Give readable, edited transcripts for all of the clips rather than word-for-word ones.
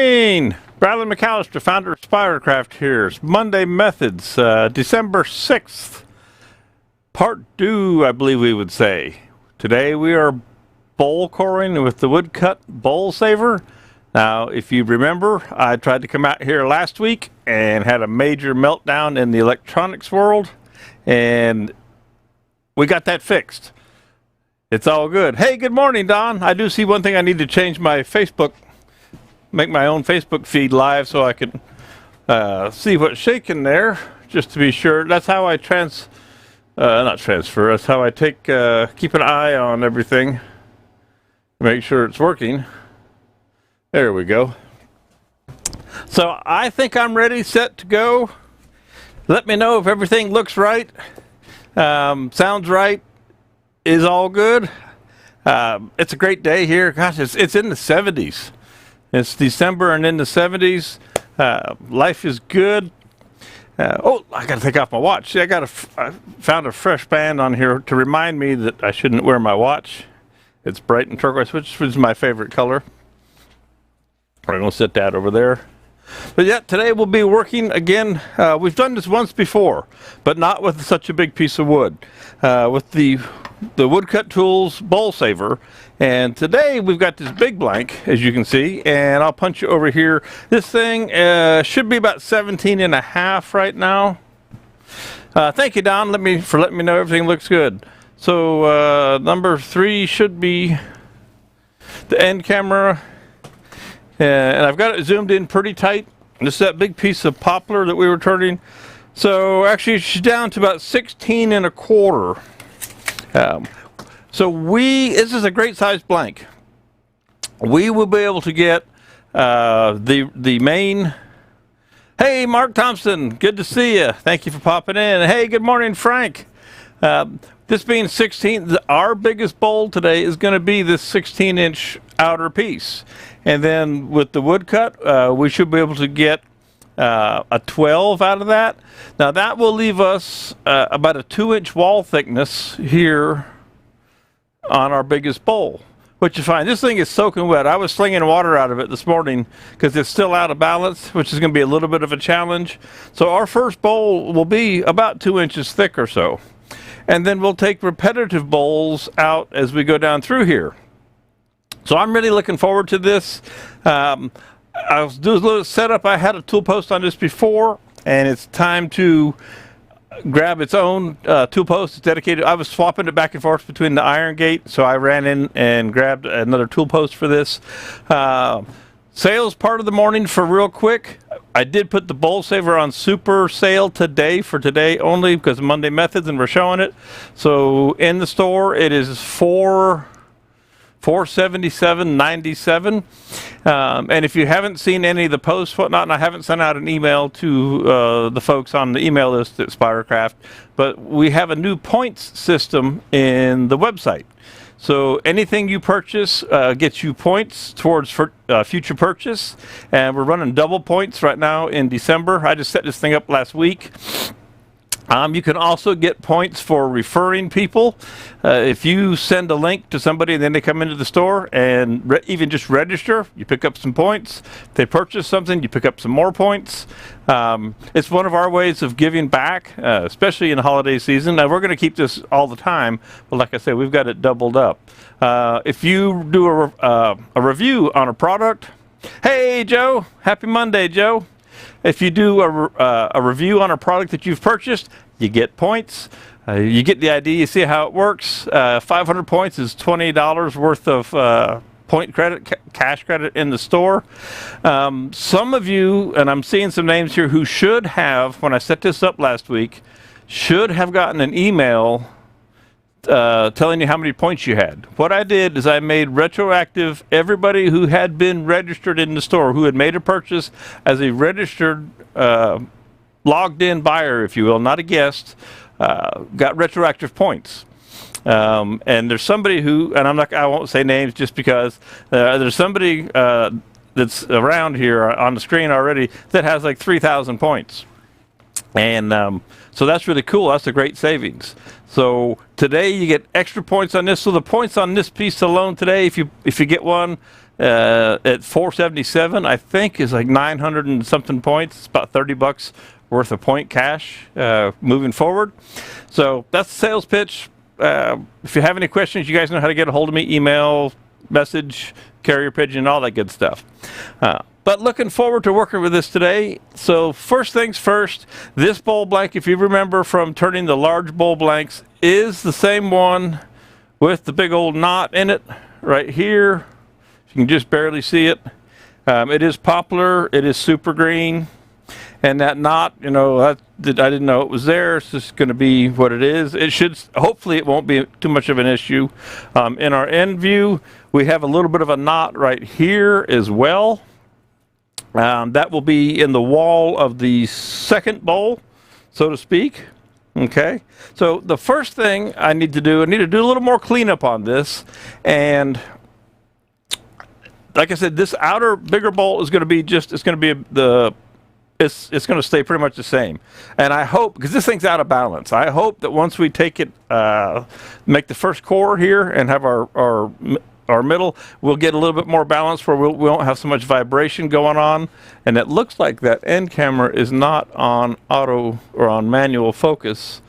morning! Bradley McAllister, founder of Spiracraft here. It's Monday Methods, December 6th. Part 2, I believe we would say. Today we are bowl coring with the Woodcut Bowlsaver. Now, if you remember, I tried to come out here last week and had a major meltdown in the electronics world, and we got that fixed. It's all good. Hey, good morning, Don. I do see one thing. I need to change my Facebook, make my own Facebook feed live so I can see what's shaking there, just to be sure. That's how I not transfer. That's how I take keep an eye on everything, make sure it's working. There we go. So I think I'm ready, set to go. Let me know if everything looks right, sounds right, is all good. It's a great day here. Gosh, it's in the 70s. It's December and in the 70s. Life is good. Oh, I got to take off my watch. See, I found a fresh band on here to remind me that I shouldn't wear my watch. It's bright and turquoise, which is my favorite color. I'm going to set that over there. But yeah, today we'll be working again. We've done this once before, but not with such a big piece of wood. With the Woodcut Tools Bowlsaver. And today we've got this big blank, as you can see, and I'll punch you over here. This thing should be about 17.5 right now. Thank you, Don, for letting me know everything looks good. So number 3 should be the end camera. And I've got it zoomed in pretty tight. This is that big piece of poplar that we were turning. So actually she's down to about 16.25. This is a great size blank. We will be able to get the main. Hey, Mark Thompson, good to see you. Thank you for popping in. Hey, good morning, Frank. This being 16, our biggest bowl today is going to be this 16-inch outer piece. And then with the woodcut, we should be able to get a 12 out of that. Now that will leave us about a 2-inch wall thickness here on our biggest bowl, which is fine. This thing is soaking wet. I was slinging water out of it this morning because it's still out of balance, which is going to be a little bit of a challenge. So our first bowl will be about 2 inches thick or so. And then we'll take repetitive bowls out as we go down through here. So I'm really looking forward to this. I'll do a little setup. I had a tool post on this before, and it's time to grab its own tool post. It's dedicated. I was swapping it back and forth between the iron gate, so I ran in and grabbed another tool post for this. Sales part of the morning for real quick. I did put the Bowlsaver on super sale today for today only because of Monday Methods, and we're showing it. So in the store, it is $477.97. And if you haven't seen any of the posts, whatnot, and I haven't sent out an email to the folks on the email list at Spiracraft, but we have a new points system in the website. So anything you purchase gets you points towards future purchase, and we're running double points right now in December. I just set this thing up last week. You can also get points for referring people. If you send a link to somebody and then they come into the store and even just register, you pick up some points. If they purchase something, you pick up some more points. It's one of our ways of giving back, especially in the holiday season. Now, we're going to keep this all the time, but like I said, we've got it doubled up. If you do a review on a product, hey, Joe, happy Monday, Joe. If you do a review on a product that you've purchased, you get points. You get the idea, you see how it works. 500 points is $20 worth of point credit, cash credit in the store. Some of you, and I'm seeing some names here, who should have, when I set this up last week, should have gotten an email telling you how many points you had. What I did is I made retroactive everybody who had been registered in the store, who had made a purchase as a registered logged in buyer, if you will, not a guest, got retroactive points. And there's somebody who, and I won't say names just because there's somebody that's around here on the screen already that has like 3,000 points. And so that's really cool. That's a great savings. So today you get extra points on this. So the points on this piece alone today, if you get one, at 477, I think, is like 900 and something points. It's about $30 worth of point cash moving forward. So that's the sales pitch. If you have any questions, you guys know how to get a hold of me. Email, message, carrier pigeon, all that good stuff. But looking forward to working with this today. So first things first, this bowl blank, if you remember from turning the large bowl blanks, is the same one with the big old knot in it right here. You can just barely see it. It is poplar, it is super green. And that knot, you know, I didn't know it was there. It's just going to be what it is. It should, hopefully it won't be too much of an issue. In our end view, we have a little bit of a knot right here as well. That will be in the wall of the second bowl, so to speak. Okay, so the first thing I need to do a little more cleanup on this. And like I said, this outer bigger bowl is going to be it's going to stay pretty much the same. And I hope, because this thing's out of balance, I hope that once we take it, make the first core here and have our middle, we'll get a little bit more balance where we won't have so much vibration going on. And it looks like that end camera is not on auto or on manual focus.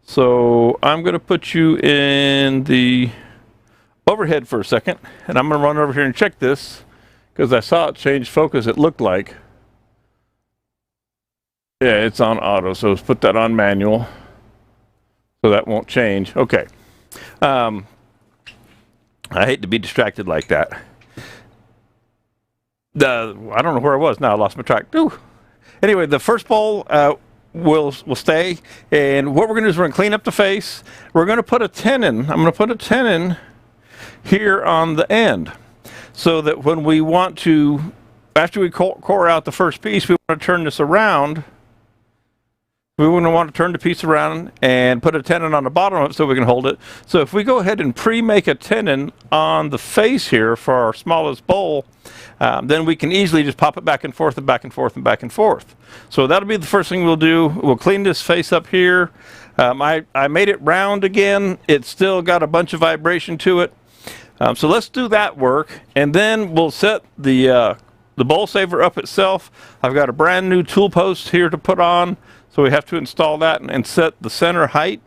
So I'm going to put you in the overhead for a second, and I'm going to run over here and check this, because I saw it change focus, it looked like. Yeah, it's on auto, so let's put that on manual so that won't change. Okay. I hate to be distracted like that. I don't know where I was now. I lost my track. Ooh. Anyway, the first bowl will stay, and what we're going to do is we're going to clean up the face. We're going to put a tenon. I'm going to put a tenon here on the end, so that when we want to, after we core out the first piece, we want to turn this around. We want to turn the piece around and put a tenon on the bottom of it so we can hold it. So if we go ahead and pre-make a tenon on the face here for our smallest bowl, then we can easily just pop it back and forth and back and forth and back and forth. So that'll be the first thing we'll do. We'll clean this face up here. I made it round again. It's still got a bunch of vibration to it. So let's do that work, and then we'll set the Bowlsaver up itself. I've got a brand new tool post here to put on. So we have to install that and set the center height.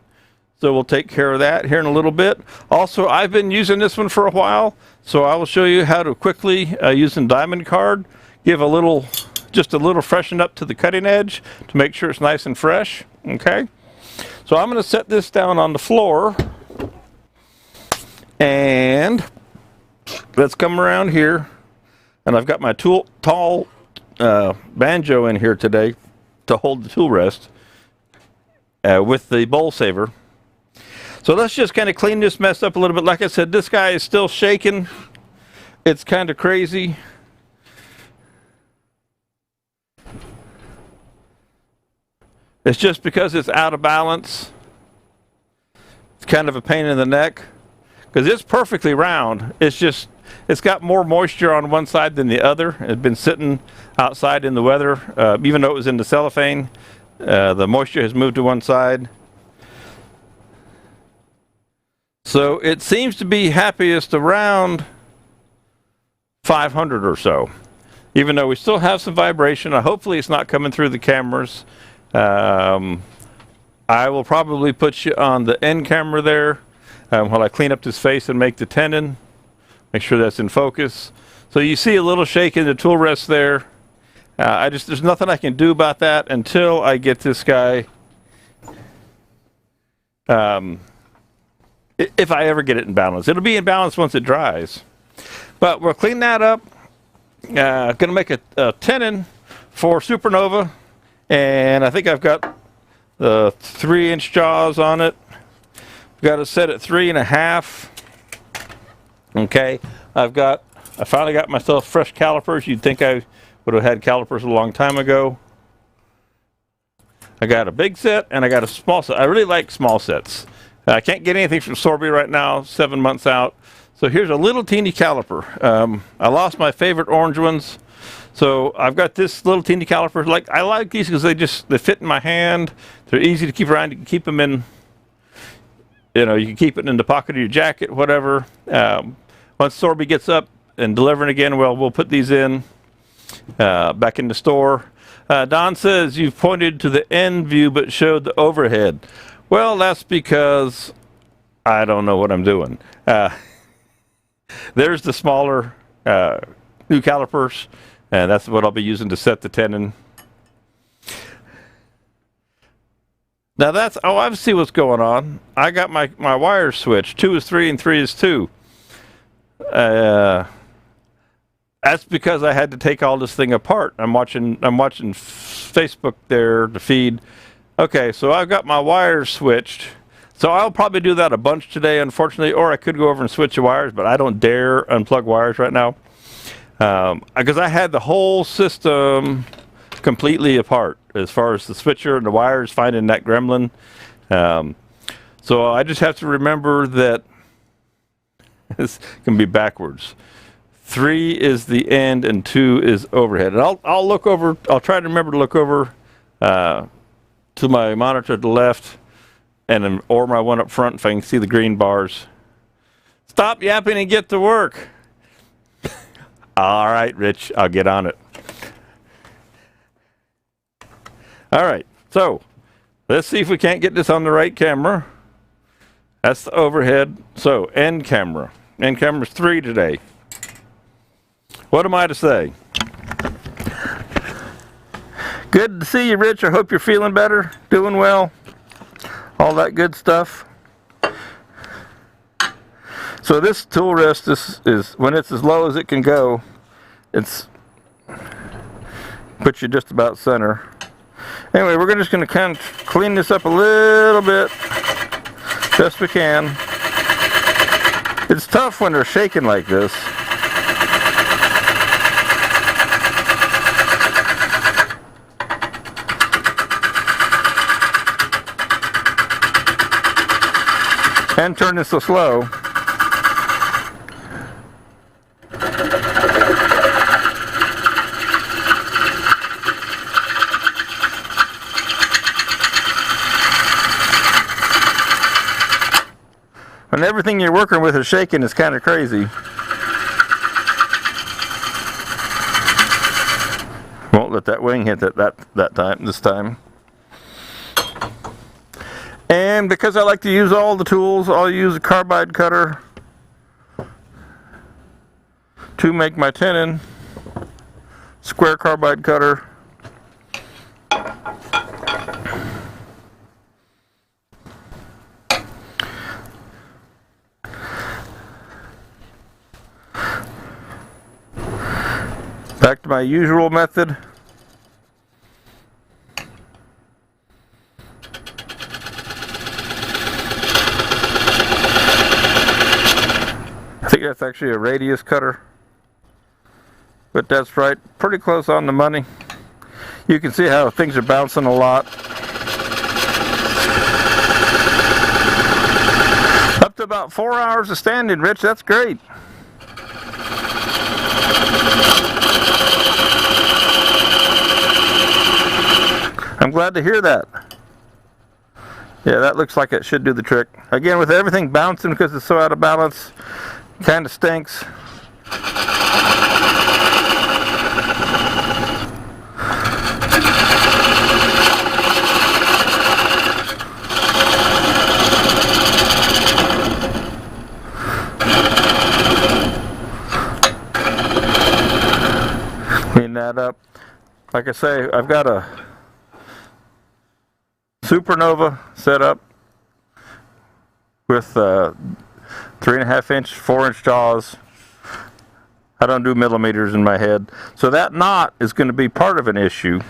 So we'll take care of that here in a little bit. Also, I've been using this one for a while, so I will show you how to quickly, using diamond card, give just a little freshen up to the cutting edge to make sure it's nice and fresh. Okay. So I'm going to set this down on the floor, and let's come around here. And I've got my tall banjo in here today to hold the tool rest with the Bowlsaver. So let's just kind of clean this mess up a little bit. Like I said, this guy is still shaking. It's kind of crazy. It's just because it's out of balance. It's kind of a pain in the neck, because it's perfectly round. It's got more moisture on one side than the other. It's been sitting outside in the weather. Even though it was in the cellophane, the moisture has moved to one side. So it seems to be happiest around 500 or so. Even though we still have some vibration, hopefully it's not coming through the cameras. I will probably put you on the end camera there while I clean up this face and make the tenon. Make sure that's in focus. So you see a little shake in the tool rest there. There's nothing I can do about that until I get this guy, if I ever get it in balance. It'll be in balance once it dries. But we'll clean that up. Gonna make a tenon for Supernova, and I think I've got the 3-inch jaws on it. Got it set at 3.5. Okay, I finally got myself fresh calipers. You'd think I would have had calipers a long time ago. I got a big set and I got a small set. I really like small sets. I can't get anything from Sorby right now, 7 months out. So here's a little teeny caliper. I lost my favorite orange ones. So I've got this little teeny caliper. I like these because they fit in my hand. They're easy to keep around. You can keep them in, you can keep it in the pocket of your jacket, whatever. Once Sorby gets up and delivering again. Well, we'll put these in back in the store. Don says you've pointed to the end view but showed the overhead. Well, that's because I don't know what I'm doing. There's the smaller new calipers, and that's what I'll be using to set the tenon. Now that's, oh, I see what's going on. I got my wires switched. 2 is 3 and 3 is 2. That's because I had to take all this thing apart. I'm watching Facebook there, the feed. Okay, so I've got my wires switched. So I'll probably do that a bunch today, unfortunately, or I could go over and switch the wires, but I don't dare unplug wires right now. Because I had the whole system completely apart as far as the switcher and the wires, finding that gremlin. So I just have to remember that this can be backwards. 3 is the end and 2 is overhead. And I'll look over, I'll try to remember to look over to my monitor to the left and or my one up front if I can see the green bars. Stop yapping and get to work. All right, Rich, I'll get on it. All right, so let's see if we can't get this on the right camera. That's the overhead. So end camera. End camera's 3 today. What am I to say? Good to see you, Rich. I hope you're feeling better, doing well, all that good stuff. So this tool rest is when it's as low as it can go, it's puts you just about center. Anyway, we're just going to kind of clean this up a little bit, best we can. It's tough when they're shaking like this. And turn this so slow. When everything you're working with is shaking, it's kind of crazy. Won't let that wing hit this time. And because I like to use all the tools, I'll use a carbide cutter to make my tenon. Square carbide cutter. Back to my usual method. I think that's actually a radius cutter, but that's right, pretty close on the money. You can see how things are bouncing a lot. Up to about 4 hours of standing, Rich, that's great. I'm glad to hear that. Yeah, that looks like it should do the trick. Again, with everything bouncing because it's so out of balance, kind of stinks. Clean that up. Like I say, I've got a Supernova set up with 3.5 inch, 4 inch jaws. I don't do millimeters in my head. So that knot is going to be part of an issue.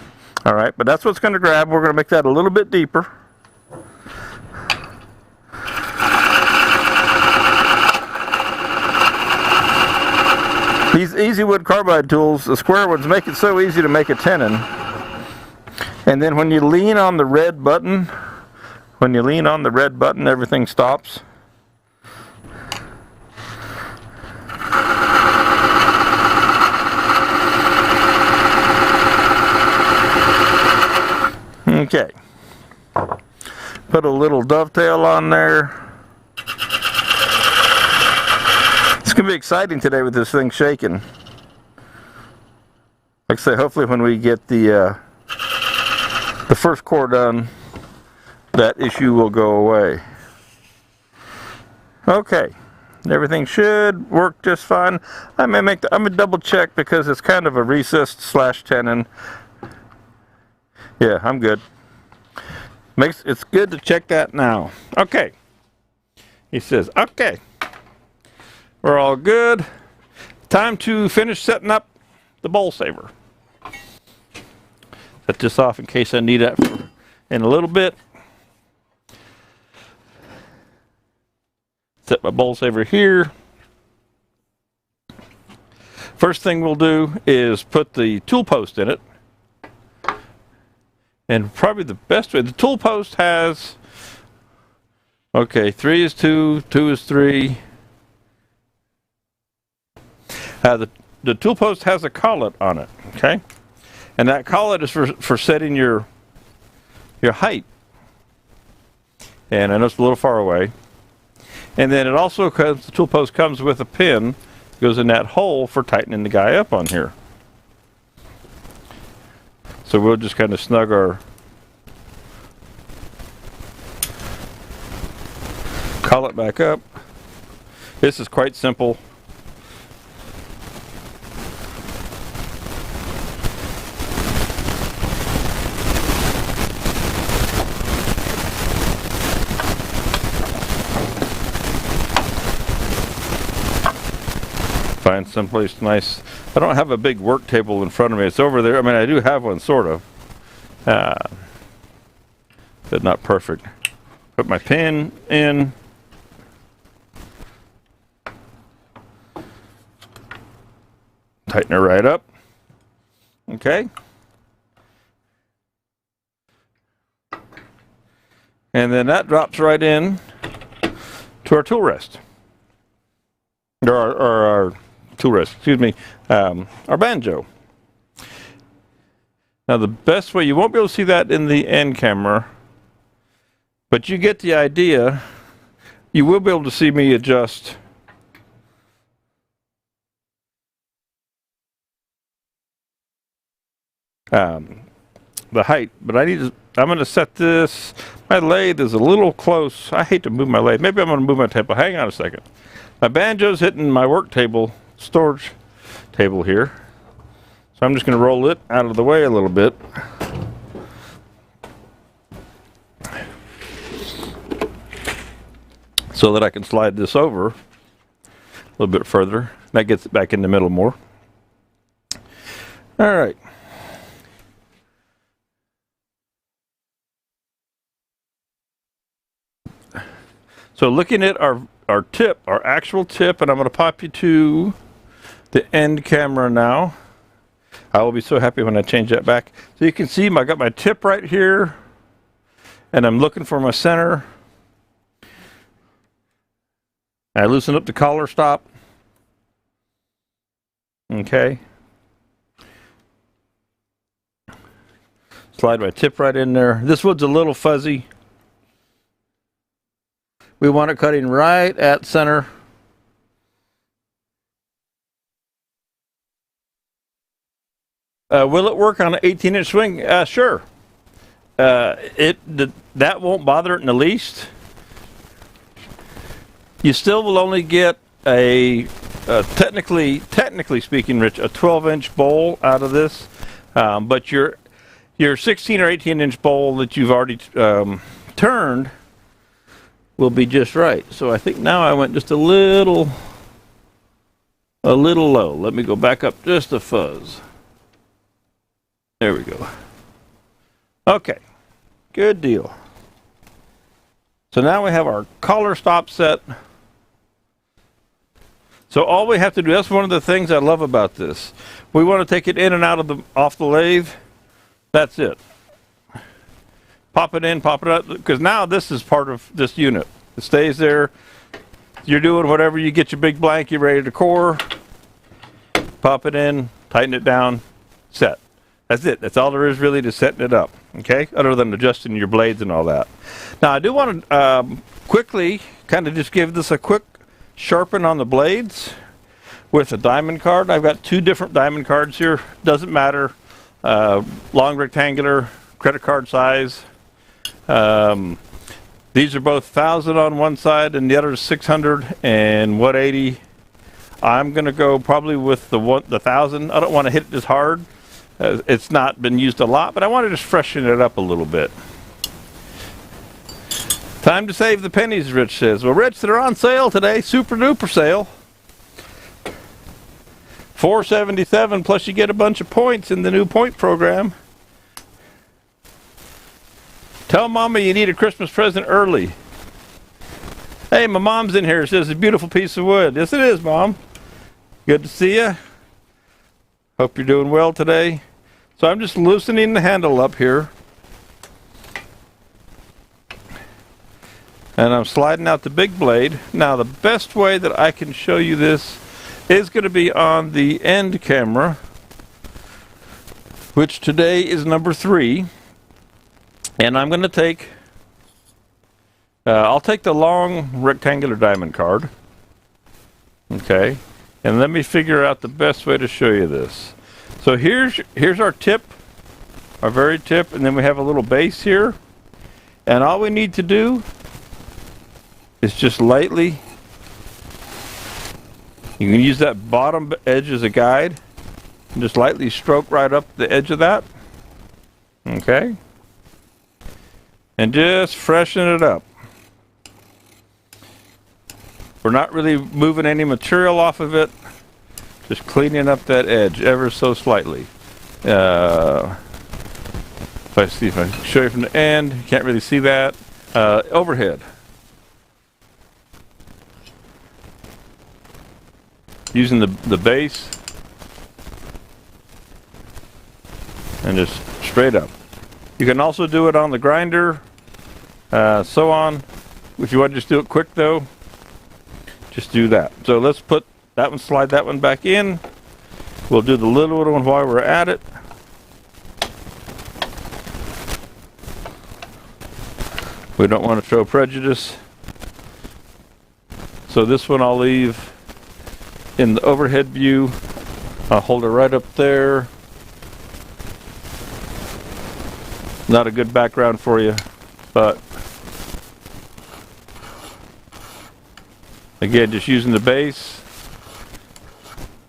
All right, but that's what's going to grab. We're going to make that a little bit deeper. These Easy Wood carbide tools, the square ones, make it so easy to make a tenon. And then when you lean on the red button, everything stops. Okay. Put a little dovetail on there. It's going to be exciting today with this thing shaking. Like I say, hopefully when we get the first core done, that issue will go away. Okay, everything should work just fine. I'm gonna double check because it's kind of a recessed slash tenon. Yeah, I'm good. It's good to check that now. Okay. He says, okay. We're all good. Time to finish setting up the Bowlsaver. Set this off in case I need that in a little bit. Set my Bowlsaver here. First thing we'll do is put the tool post in it. And probably the best way, the tool post has, okay, 3 is 2, 2 is 3. The tool post has a collet on it, okay? And that collet is for setting your height. And I know it's a little far away. And then it also comes, the tool post comes with a pin, goes in that hole for tightening the guy up on here. So we'll just kind of snug our collet back up. This is quite simple. Find someplace nice. I don't have a big work table in front of me. It's over there. I mean, I do have one, sort of. But not perfect. Put my pin in. Tighten her right up. Okay. And then that drops right in to our tool rest. Or our tool rest, excuse me, our banjo. Now the best way, you won't be able to see that in the end camera, but you get the idea. You will be able to see me adjust the height, but I'm going to set this. My lathe is a little close. I hate to move my lathe. Maybe I'm going to move my table. Hang on a second. My banjo's hitting my work table, storage table here. So I'm just going to roll it out of the way a little bit. So that I can slide this over a little bit further. That gets it back in the middle more. All right. So looking at our tip, our actual tip, and I'm going to pop you to the end camera now. I will be so happy when I change that back. So you can see I got my tip right here, and I'm looking for my center. I loosen up the collar stop. Okay. Slide my tip right in there. This wood's a little fuzzy. We want it cutting right at center. Will it work on an 18-inch swing? Sure. That won't bother it in the least. You still will only get technically speaking, Rich, a 12-inch bowl out of this. But your 16 or 18-inch bowl that you've already turned will be just right. So I think now I went just a little low. Let me go back up just a fuzz. There we go. Okay, good deal. So now we have our collar stop set. So all we have to do, that's one of the things I love about this. We want to take it in and out of off the lathe. That's it. Pop it in, pop it out, because now this is part of this unit. It stays there. You're doing whatever, you get your big blank, you're ready to core. Pop it in, tighten it down, set. That's it. That's all there is really to setting it up, okay? Other than adjusting your blades and all that. Now I do want to quickly kind of just give this a quick sharpen on the blades. with a diamond card. I've got 2 different diamond cards here. Doesn't matter. Long rectangular, credit card size. These are both 1,000 on one side and the other is 600 and 180. I'm going to go probably with the 1,000. I don't want to hit it as hard. It's not been used a lot, but I want to just freshen it up a little bit. Time to save the pennies, Rich says. Well, Rich, they're on sale today. Super duper sale. $4.77 plus you get a bunch of points in the new point program. Tell Mama you need a Christmas present early. Hey, my mom's in here. She says it's a beautiful piece of wood. Yes, it is, Mom. Good to see you. Hope you're doing well today. So I'm just loosening the handle up here. And I'm sliding out the big blade. Now, the best way that I can show you this is going to be on the end camera, which today is number 3. And I'm going to take, I'll take the long rectangular diamond card. Okay. And let me figure out the best way to show you this. So here's our tip, our very tip, and then we have a little base here. And all we need to do is just lightly, you can use that bottom edge as a guide, and just lightly stroke right up the edge of that. Okay. And just freshen it up. We're not really moving any material off of it, just cleaning up that edge ever so slightly. If I see if I can show you from the end, you can't really see that. Overhead. Using the base and just straight up. You can also do it on the grinder, so on. If you want to just do it quick though, just do that. So let's put that one, slide that one back in. We'll do the little one while we're at it. We don't want to show prejudice. So this one I'll leave in the overhead view. I'll hold it right up there. Not a good background for you, but again, just using the base.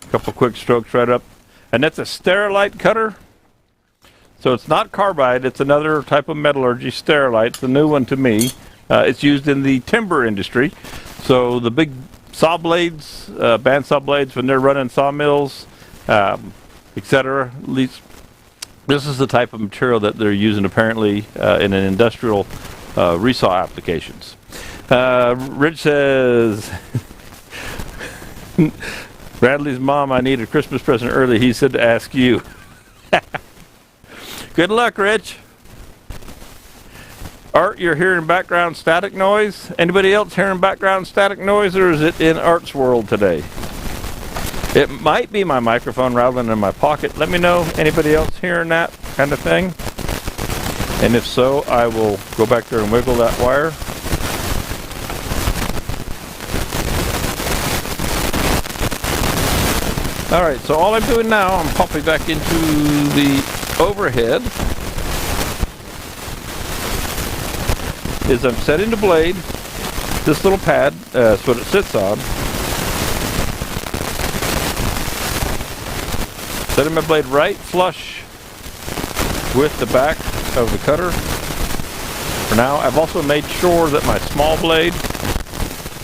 A couple quick strokes right up. And that's a Sterilite cutter. So it's not carbide, it's another type of metallurgy, Sterilite. It's the new one to me. It's used in the timber industry. So the big saw blades, bandsaw blades, when they're running sawmills, etc. At least this is the type of material that they're using apparently in an industrial resaw applications. Rich says, Bradley's mom, I need a Christmas present early. He said to ask you. Good luck, Rich. Art, you're hearing background static noise. Anybody else hearing background static noise, or is it in Art's world today? It might be my microphone rattling in my pocket. Let me know. Anybody else hearing that kind of thing? And if so, I will go back there and wiggle that wire. All right, so all I'm doing now, I'm popping back into the overhead, is I'm setting the blade, this little pad, that's what it sits on. Setting my blade right flush with the back of the cutter. For now, I've also made sure that my small blade,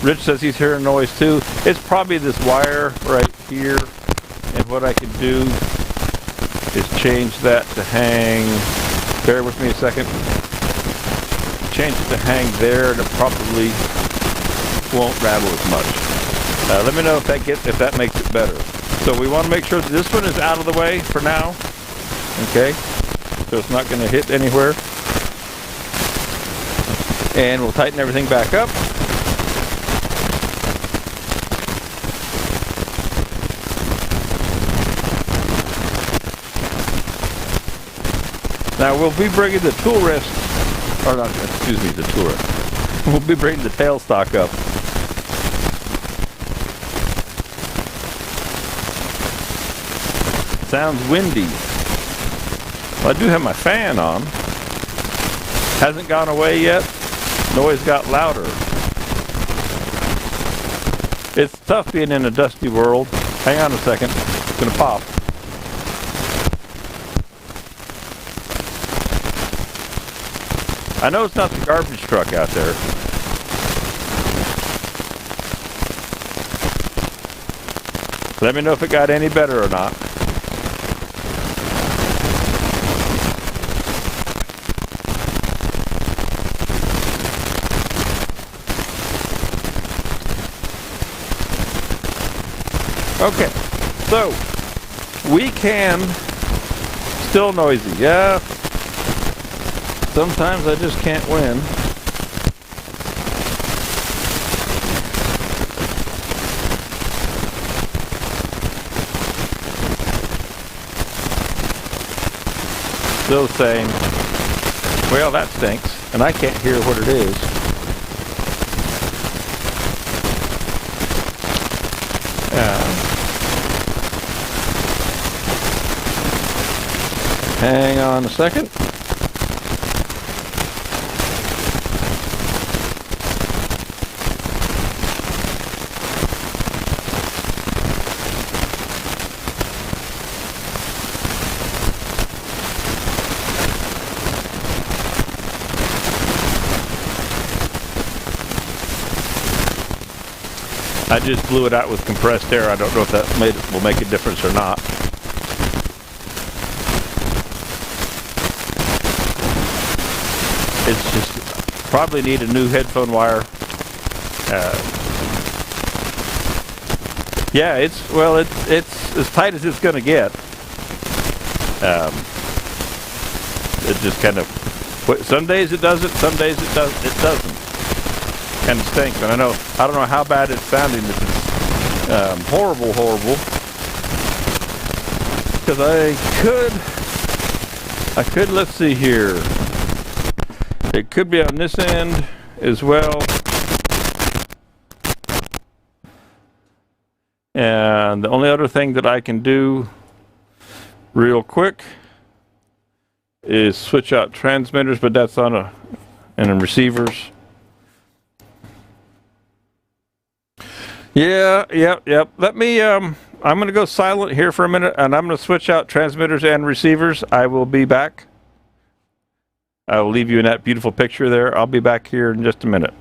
Rich says he's hearing noise too, it's probably this wire right here. And what I can do is change that to hang, bear with me a second, change it to hang there, and it probably won't rattle as much. Let me know if that makes it better. So we want to make sure that this one is out of the way for now, okay? So it's not going to hit anywhere. And we'll tighten everything back up. Now we'll be bringing the tool rest, or not, excuse me, the tool rest. We'll be bringing the tailstock up. sounds windy. Well, I do have my fan on. Hasn't gone away yet. Noise got louder. It's tough being in a dusty world. Hang on a second. It's gonna pop. I know it's not the garbage truck out there. Let me know if it got any better or not. Okay, so we can still noisy. Yeah. Sometimes I just can't win. Still saying, well, that stinks, and I can't hear what it is. Hang on a second. I just blew it out with compressed air. I don't know if that will make a difference or not. It's just probably need a new headphone wire. Yeah, it's as tight as it's gonna get. It just kind of. Some days it does it. Some days it doesn't. Kind of stinks, and I don't know how bad it's sounding. If it's horrible, because I could. Let's see here. It could be on this end as well, and the only other thing that I can do, real quick, is switch out transmitters, but that's on and receivers. Yeah, yep. Let me, I'm going to go silent here for a minute, and I'm going to switch out transmitters and receivers. I will be back. I will leave you in that beautiful picture there. I'll be back here in just a minute.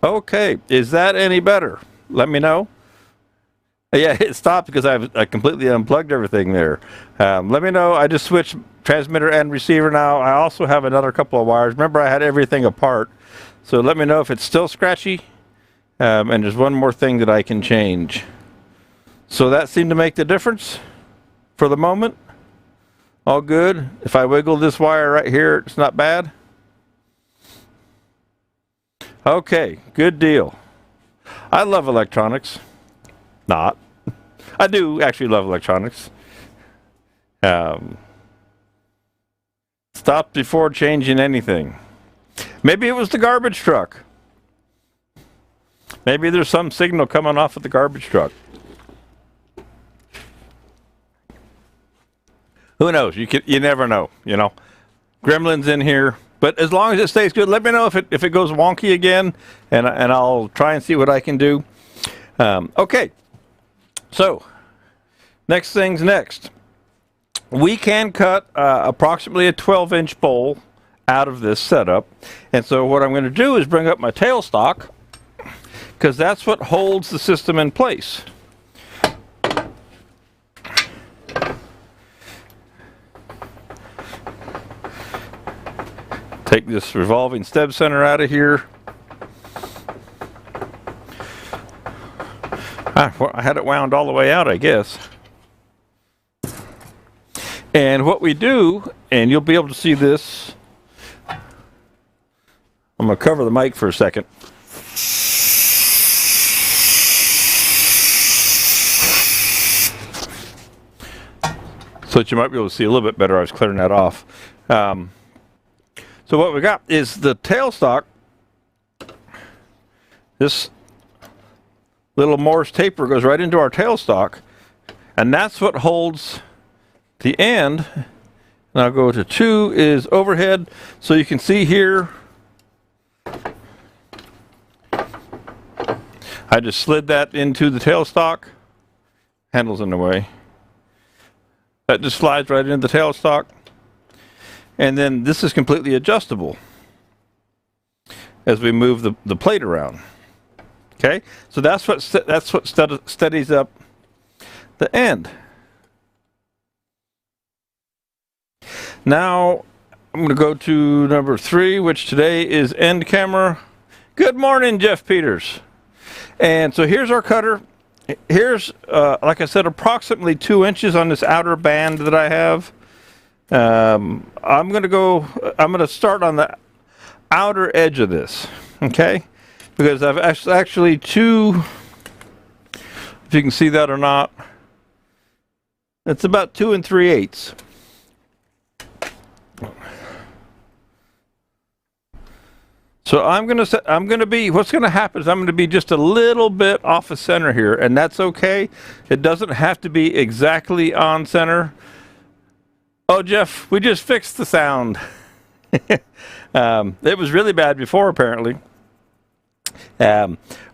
Okay, is that any better? Let me know. Yeah, it stopped because I completely unplugged everything there. Let me know. I just switched transmitter and receiver now. I also have another couple of wires. Remember, I had everything apart. So let me know if it's still scratchy. And there's one more thing that I can change. So that seemed to make the difference for the moment. All good. If I wiggle this wire right here, it's not bad. Okay, good deal. I love electronics. Not. I do actually love electronics. Stopped before changing anything. Maybe it was the garbage truck. Maybe there's some signal coming off of the garbage truck. Who knows? You never know, you know. Gremlins in here. But as long as it stays good, let me know if it goes wonky again, and I'll try and see what I can do. Okay. So, next thing's next. We can cut approximately a 12-inch bowl out of this setup. And so what I'm going to do is bring up my tailstock, because that's what holds the system in place. Take this revolving stem center out of here. I had it wound all the way out, I guess. And what we do, and you'll be able to see this. I'm going to cover the mic for a second. So that you might be able to see a little bit better. I was clearing that off. So what we got is the tailstock. This little Morse taper goes right into our tailstock, and that's what holds the end. And I'll go to 2 is overhead. So you can see here, I just slid that into the tailstock. Handle's in the way. That just slides right into the tailstock. And then this is completely adjustable as we move the plate around. Okay, so that's what steadies up the end. Now I'm going to go to number 3, which today is end camera. Good morning, Jeff Peters. And so here's our cutter. Here's, like I said, approximately 2 inches on this outer band that I have. I'm going to start on the outer edge of this, okay? Because I've actually if you can see that or not, it's about 2 3/8. So what's going to happen is I'm going to be just a little bit off of center here, and that's okay. It doesn't have to be exactly on center. Oh, Jeff, we just fixed the sound. It was really bad before, apparently.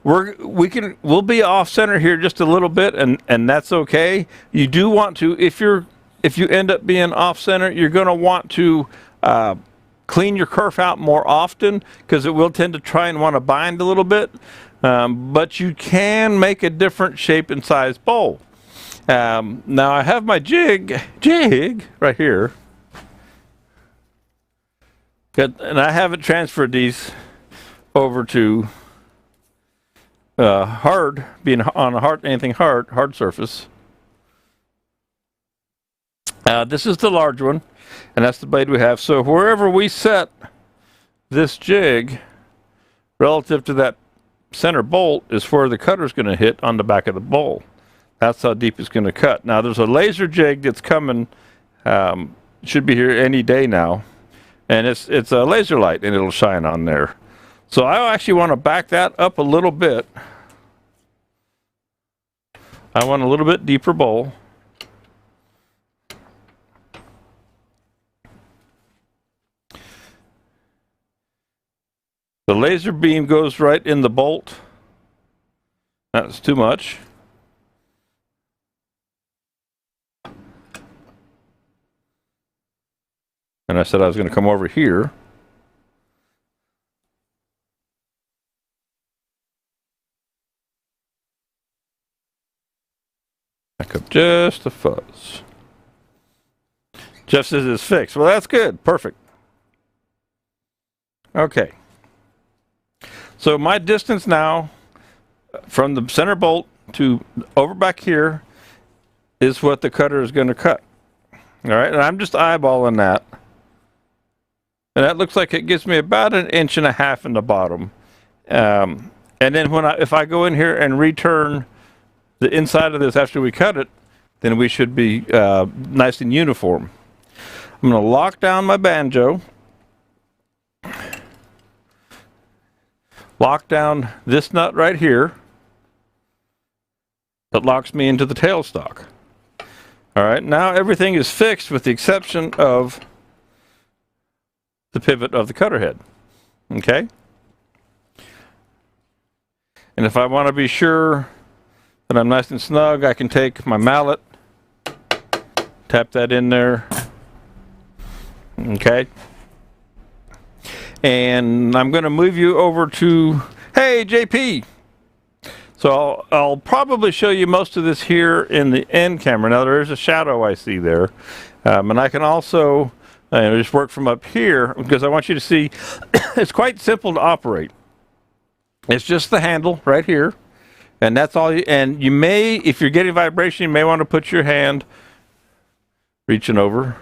We'll be off center here just a little bit, and that's okay. You do want to, if you end up being off center, you're going to want to clean your kerf out more often, because it will tend to try and want to bind a little bit. But you can make a different shape and size bowl. Now I have my jig right here. Good, and I haven't transferred these over to being on a anything hard surface. This is the large one, and that's the blade we have. So wherever we set this jig relative to that center bolt is where the cutter's going to hit on the back of the bowl. That's how deep it's going to cut. Now there's a laser jig that's coming, should be here any day now, and it's a laser light, and it'll shine on there. So I actually want to back that up a little bit. I want a little bit deeper bowl. The laser beam goes right in the bolt. That's too much. And I said I was going to come over here. Back up just a fuzz. Jeff says it's fixed. Well, that's good. Perfect. Okay. So my distance now from the center bolt to over back here is what the cutter is going to cut. All right, and I'm just eyeballing that. And that looks like it gives me about 1.5 inches in the bottom. And then if I go in here and return the inside of this after we cut it, then we should be nice and uniform. I'm going to lock down my banjo. Lock down this nut right here that locks me into the tailstock. All right, now everything is fixed with the exception of the pivot of the cutter head. Okay? And if I want to be sure and I'm nice and snug, I can take my mallet, tap that in there. Okay. And I'm going to move you over to, hey, JP. So I'll probably show you most of this here in the end camera. Now there is a shadow I see there. And I can also just work from up here because I want you to see it's quite simple to operate. It's just the handle right here. And that's all. And you may, if you're getting vibration, you may want to put your hand reaching over.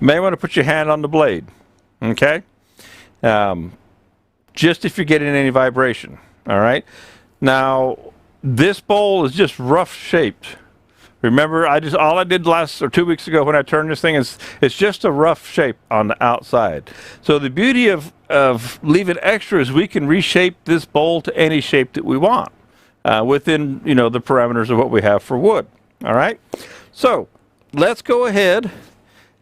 You may want to put your hand on the blade. Okay? Just if you're getting any vibration. All right? Now, this bowl is just rough shaped. Remember, all I did 2 weeks ago when I turned this thing is it's just a rough shape on the outside. So the beauty of leaving extra is we can reshape this bowl to any shape that we want within the parameters of what we have for wood. All right. So let's go ahead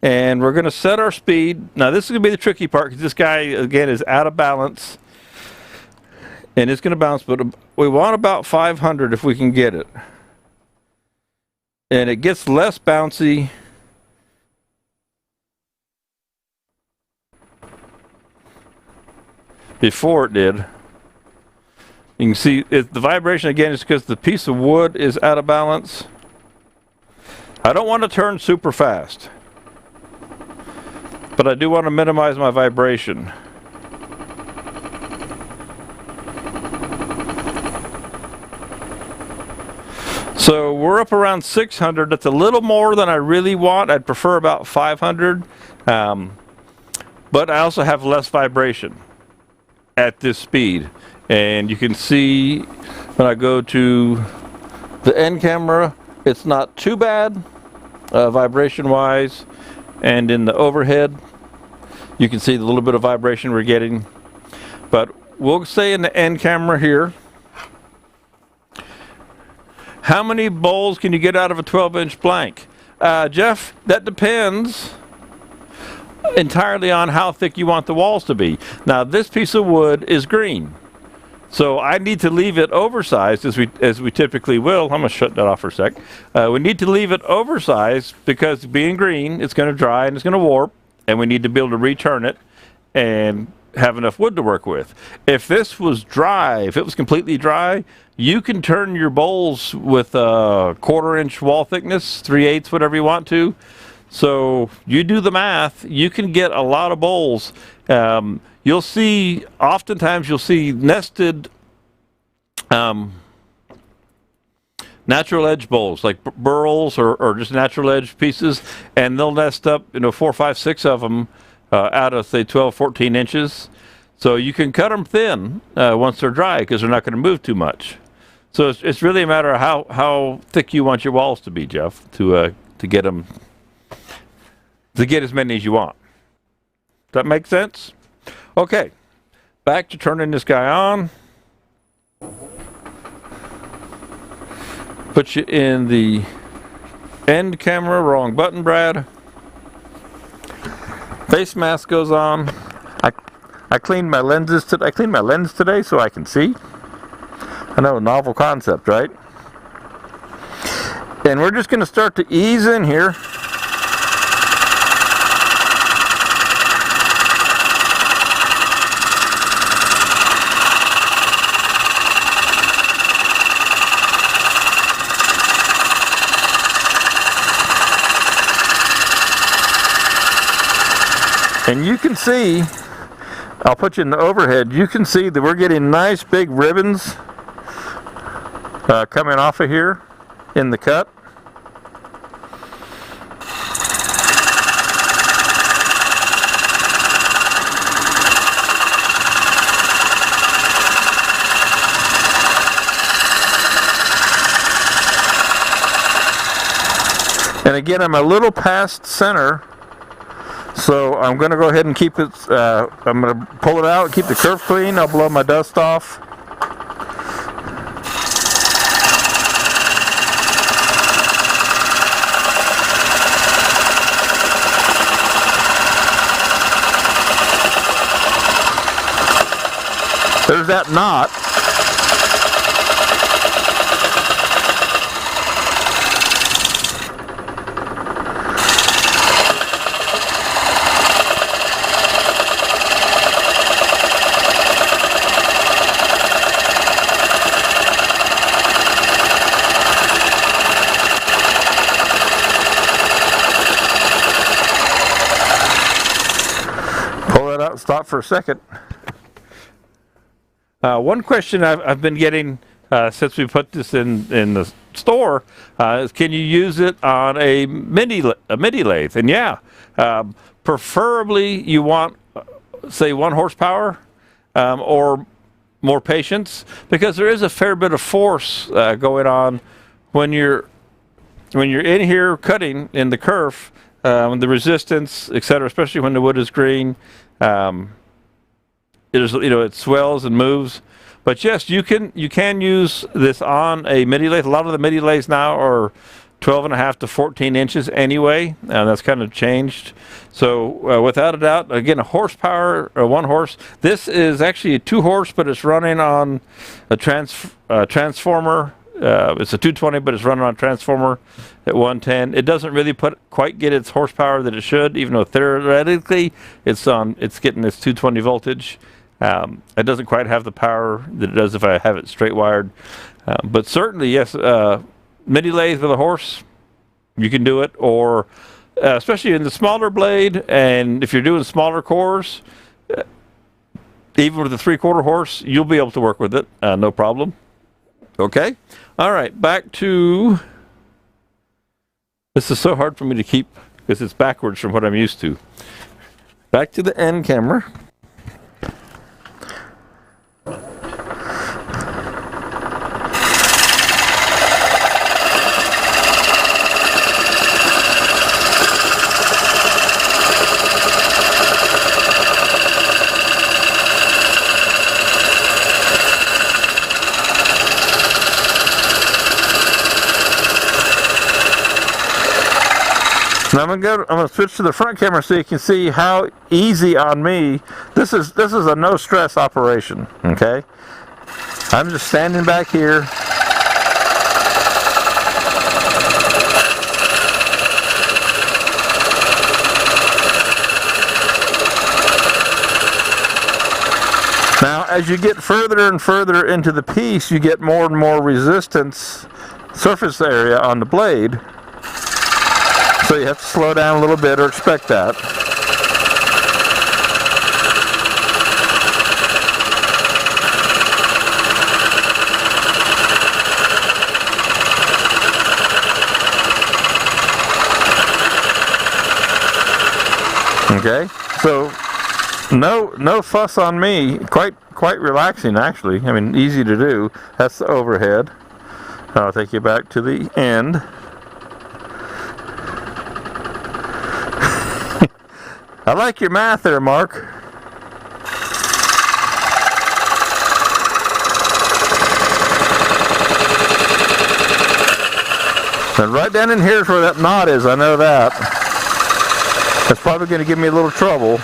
and we're going to set our speed. Now this is going to be the tricky part because this guy again is out of balance. And it's going to bounce, but we want about 500 if we can get it. And it gets less bouncy before it did. You can see the vibration again is because the piece of wood is out of balance. I don't want to turn super fast, but I do want to minimize my vibration. So we're up around 600. That's a little more than I really want. I'd prefer about 500. But I also have less vibration at this speed. And you can see when I go to the end camera, it's not too bad vibration-wise. And in the overhead, you can see the little bit of vibration we're getting. But we'll stay in the end camera here. How many bowls can you get out of a 12-inch blank? Jeff, that depends entirely on how thick you want the walls to be. Now, this piece of wood is green, so I need to leave it oversized as we typically will. I'm going to shut that off for a sec. We need to leave it oversized because being green, it's going to dry and it's going to warp, and we need to be able to return it and have enough wood to work with. If this was dry, if it was completely dry, you can turn your bowls with a 1/4 inch wall thickness, 3/8, whatever you want to. So you do the math, you can get a lot of bowls. You'll see, oftentimes you'll see nested natural edge bowls, like burls or just natural edge pieces, and they'll nest up 4, 5, 6 of them out of say 12, 14 inches. So you can cut them thin once they're dry because they're not going to move too much. So it's really a matter of how thick you want your walls to be, Jeff, to get them, to get as many as you want. Does that make sense? Okay, back to turning this guy on. Put you in the end camera, wrong button, Brad. Face mask goes on. I cleaned my lenses today. I cleaned my lens today so I can see. I know, novel concept, right? And we're just going to start to ease in here. And you can see, I'll put you in the overhead, you can see that we're getting nice big ribbons coming off of here in the cut. And again, I'm a little past center, so I'm going to go ahead and keep it, I'm going to pull it out, keep the curve clean, I'll blow my dust off. There's that knot. it out and stop for a second. One question I've been getting since we put this in the store is, can you use it on a mini lathe? And yeah, preferably you want, say, 1 horsepower or more patience, because there is a fair bit of force going on when you're in here cutting in the kerf, the resistance, etc., especially when the wood is green. It swells and moves. But yes, you can use this on a midi lathe. A lot of the midi lathes now are 12.5 to 14 inches anyway, and that's kind of changed. So without a doubt, again, a horsepower, 1 horse. This is actually a 2 horse, but it's running on a transformer. It's a 220, but it's running on a transformer at 110. It doesn't really quite get its horsepower that it should, even though theoretically it's getting this 220 voltage. It doesn't quite have the power that it does if I have it straight wired. But certainly, yes, midi lathe with a horse, you can do it, or especially in the smaller blade, and if you're doing smaller cores, even with a 3/4 horse, you'll be able to work with it, no problem. Okay, all right, back to, this is so hard for me to keep because it's backwards from what I'm used to. Back to the end camera. Now I'm gonna switch to the front camera so you can see how easy on me this is a no stress operation. Okay, I'm just standing back here. Now as you get further and further into the piece, you get more and more resistance surface area on the blade. So you have to slow down a little bit, or expect that. Okay, so no fuss on me. Quite relaxing, actually. I mean, easy to do. That's the overhead. I'll take you back to the end. I like your math there, Mark. And right down in here is where that knot is, I know that. That's probably going to give me a little trouble.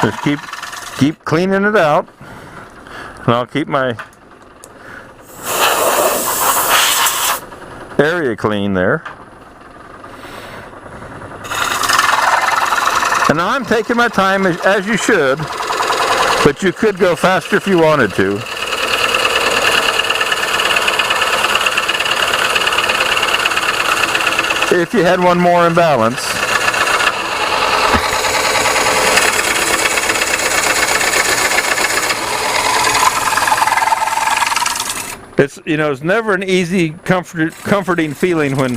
Just keep cleaning it out, and I'll keep my area clean there. And now I'm taking my time, as you should, but you could go faster if you wanted to. If you had one more imbalance. It's never an easy, comforting feeling when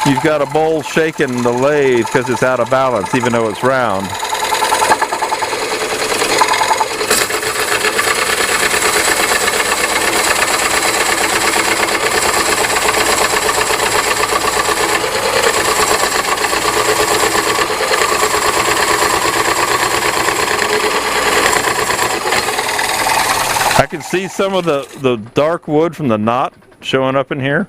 you've got a bowl shaking the lathe because it's out of balance, even though it's round. I can see some of the dark wood from the knot showing up in here.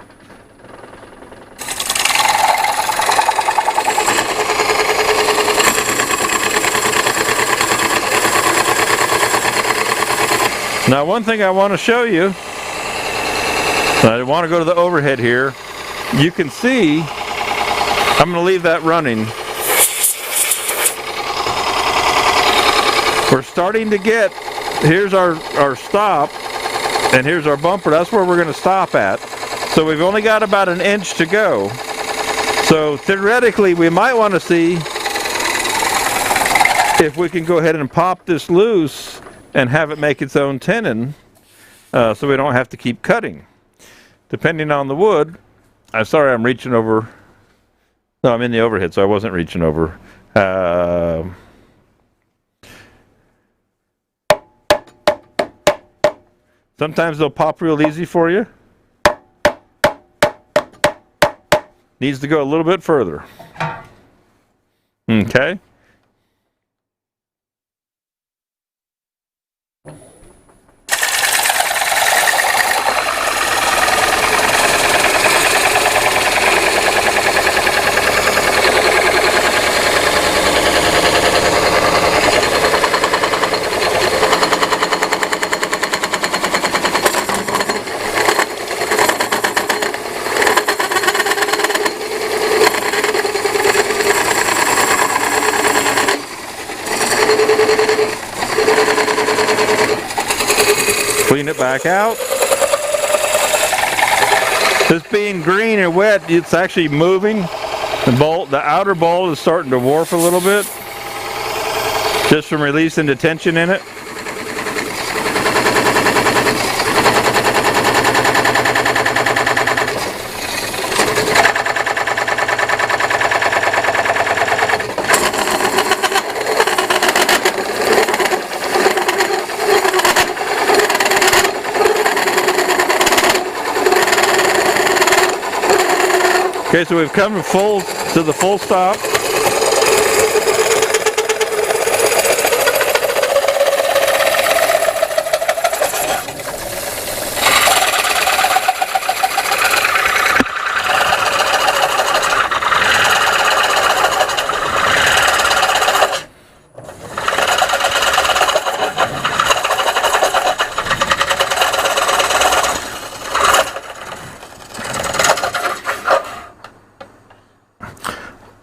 Now, one thing I want to show you, I want to go to the overhead here. You can see, I'm going to leave that running. We're starting to get, here's our stop, and here's our bumper. That's where we're going to stop at. So we've only got about an inch to go. So theoretically, we might want to see if we can go ahead and pop this loose and have it make its own tenon, so we don't have to keep cutting. Depending on the wood, I'm sorry I'm reaching over. No, I'm in the overhead, so I wasn't reaching over. Sometimes they'll pop real easy for you. Needs to go a little bit further. Okay. Clean it back out. This being green and wet, it's actually moving. The outer bowl is starting to warp a little bit, just from releasing the tension in it. Okay, so we've come to the full stop.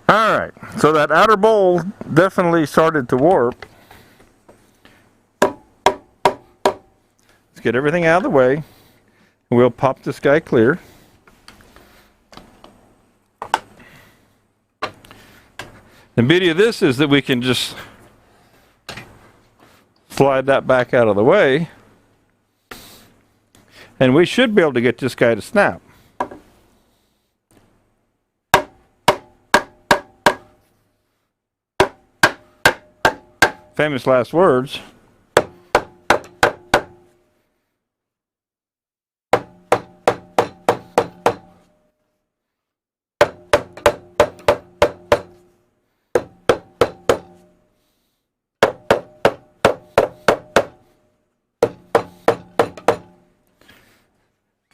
Alright, so that outer bowl definitely started to warp. Let's get everything out of the way. We'll pop this guy clear. The beauty of this is that we can just slide that back out of the way, and we should be able to get this guy to snap. Famous last words.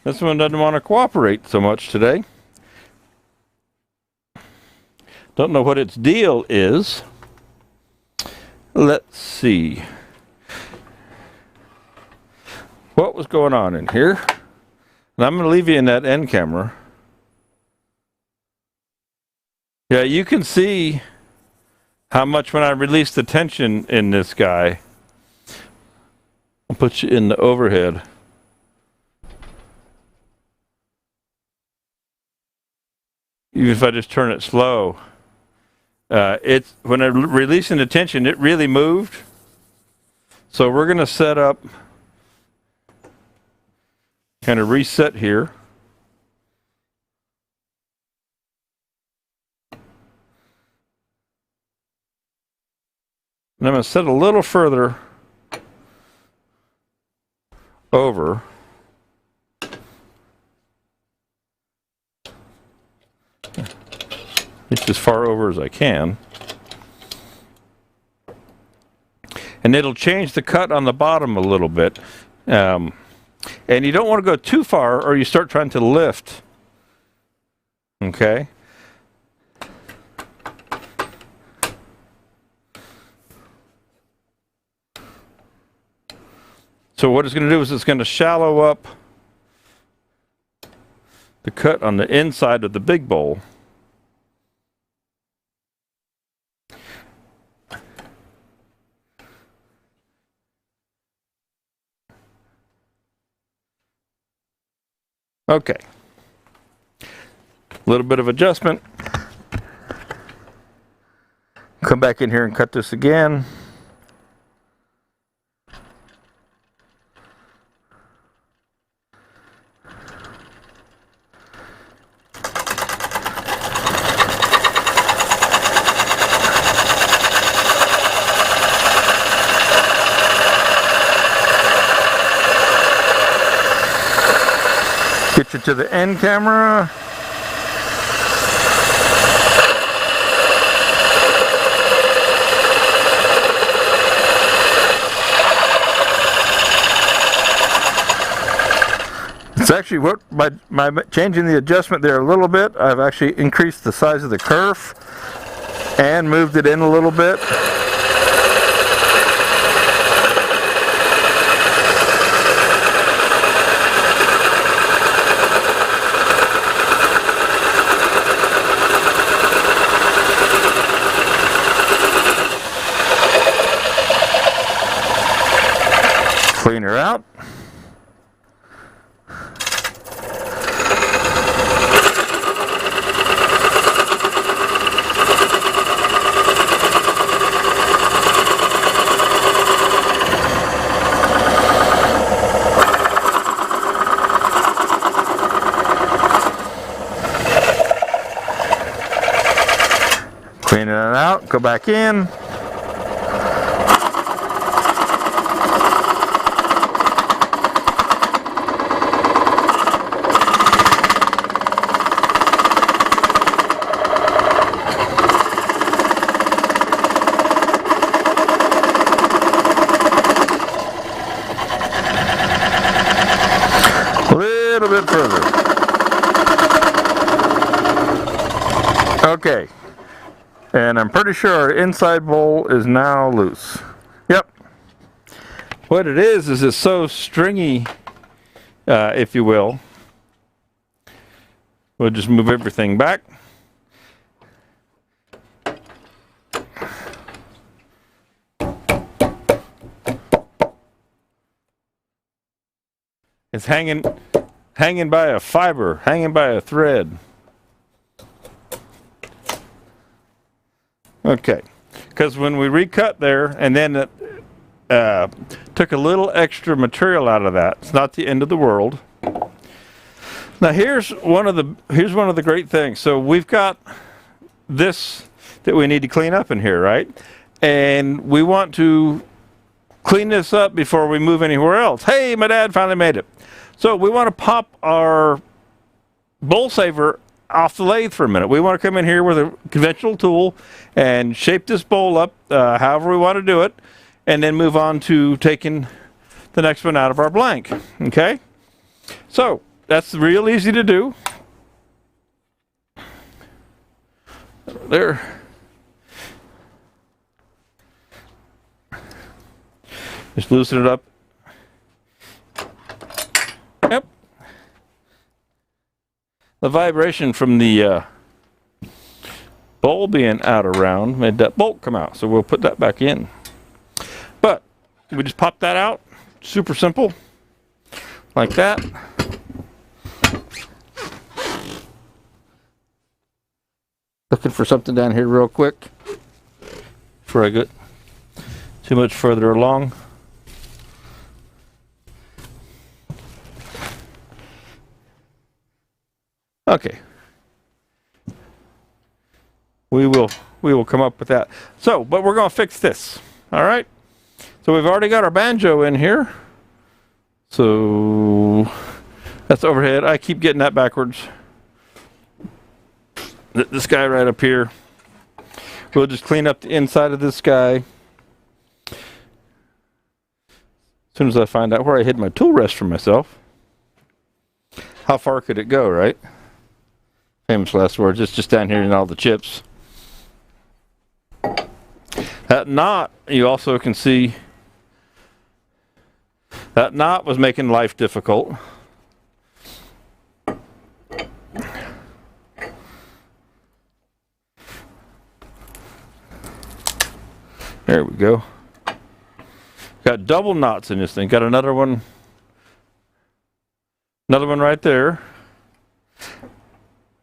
This one doesn't want to cooperate so much today. Don't know what its deal is. Let's see what was going on in here. And I'm going to leave you in that end camera. Yeah, you can see how much when I release the tension in this guy. I'll put you in the overhead. Even if I just turn it slow. It's when I'm releasing the tension, it really moved. So we're going to set up, kind of reset here. And I'm going to set a little further over. It's as far over as I can. And it'll change the cut on the bottom a little bit. And you don't want to go too far or you start trying to lift. Okay? So what it's going to do is it's going to shallow up the cut on the inside of the big bowl. Okay. A little bit of adjustment. Come back in here and cut this again. Get you to the end camera. It's actually what by changing the adjustment there a little bit, I've actually increased the size of the kerf and moved it in a little bit. Clean her out. Clean it out, go back in. A little bit further. Okay. And I'm pretty sure our inside bowl is now loose. Yep. What it is it's so stringy, if you will. We'll just move everything back. It's hanging by a fiber, hanging by a thread. Okay, because when we recut there, and then it took a little extra material out of that. It's not the end of the world. Now here's one of the great things. So we've got this that we need to clean up in here, right? And we want to clean this up before we move anywhere else. Hey, my dad finally made it. So we want to pop our Bowlsaver off the lathe for a minute. We want to come in here with a conventional tool and shape this bowl up however we want to do it, and then move on to taking the next one out of our blank. Okay, so that's real easy to do. There. Just loosen it up. Yep. The vibration from the bowl being out around made that bolt come out, so we'll put that back in. But we just pop that out, super simple, like that. Looking for something down here real quick before I get too much further along. Okay. We will come up with that. So, but we're going to fix this. All right? So we've already got our banjo in here. So that's overhead. I keep getting that backwards. This guy right up here. We'll just clean up the inside of this guy. As soon as I find out where I hid my tool rest for myself. How far could it go, right? Famous last words. It's just down here in all the chips. That knot, you also can see That knot was making life difficult. There we go. Got double knots in this thing. Got another one. Another one right there.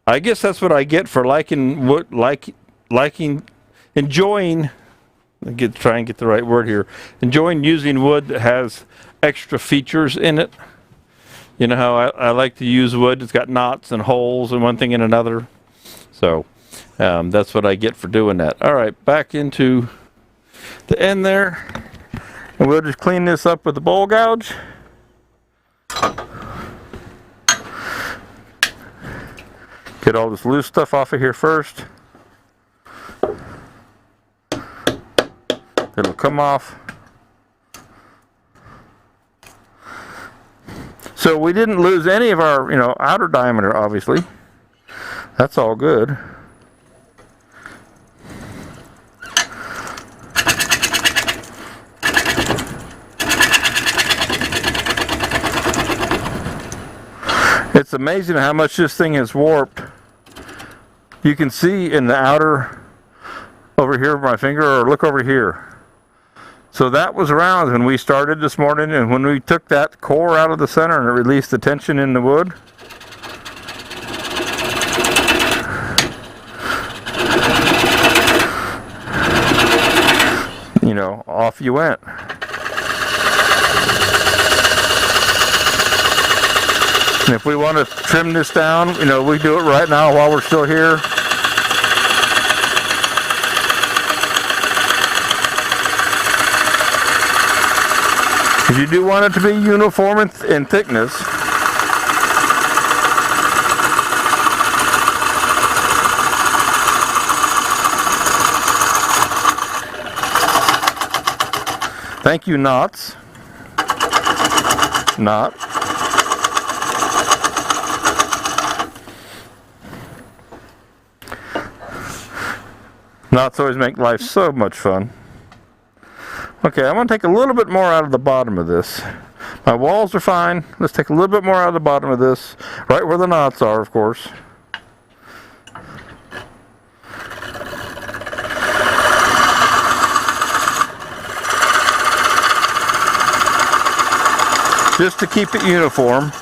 I guess that's what I get for enjoying. Try and get the right word here. Enjoying using wood that has extra features in it. You know how I like to use wood. It's got knots and holes and one thing and another. So that's what I get for doing that. All right, back into the end there. And we'll just clean this up with the bowl gouge. Get all this loose stuff off of here first. It'll come off. So we didn't lose any of our, outer diameter, obviously. That's all good. It's amazing how much this thing has warped. You can see in the outer, over here with my finger, or look over here. So that was around when we started this morning, and when we took that core out of the center and it released the tension in the wood. Off you went. And if we want to trim this down, we do it right now while we're still here. If you do want it to be uniform in thickness, thank you, knots. Knot. Knots always make life so much fun. Okay, I'm going to take a little bit more out of the bottom of this. My walls are fine. Let's take a little bit more out of the bottom of this. Right where the knots are, of course. Just to keep it uniform.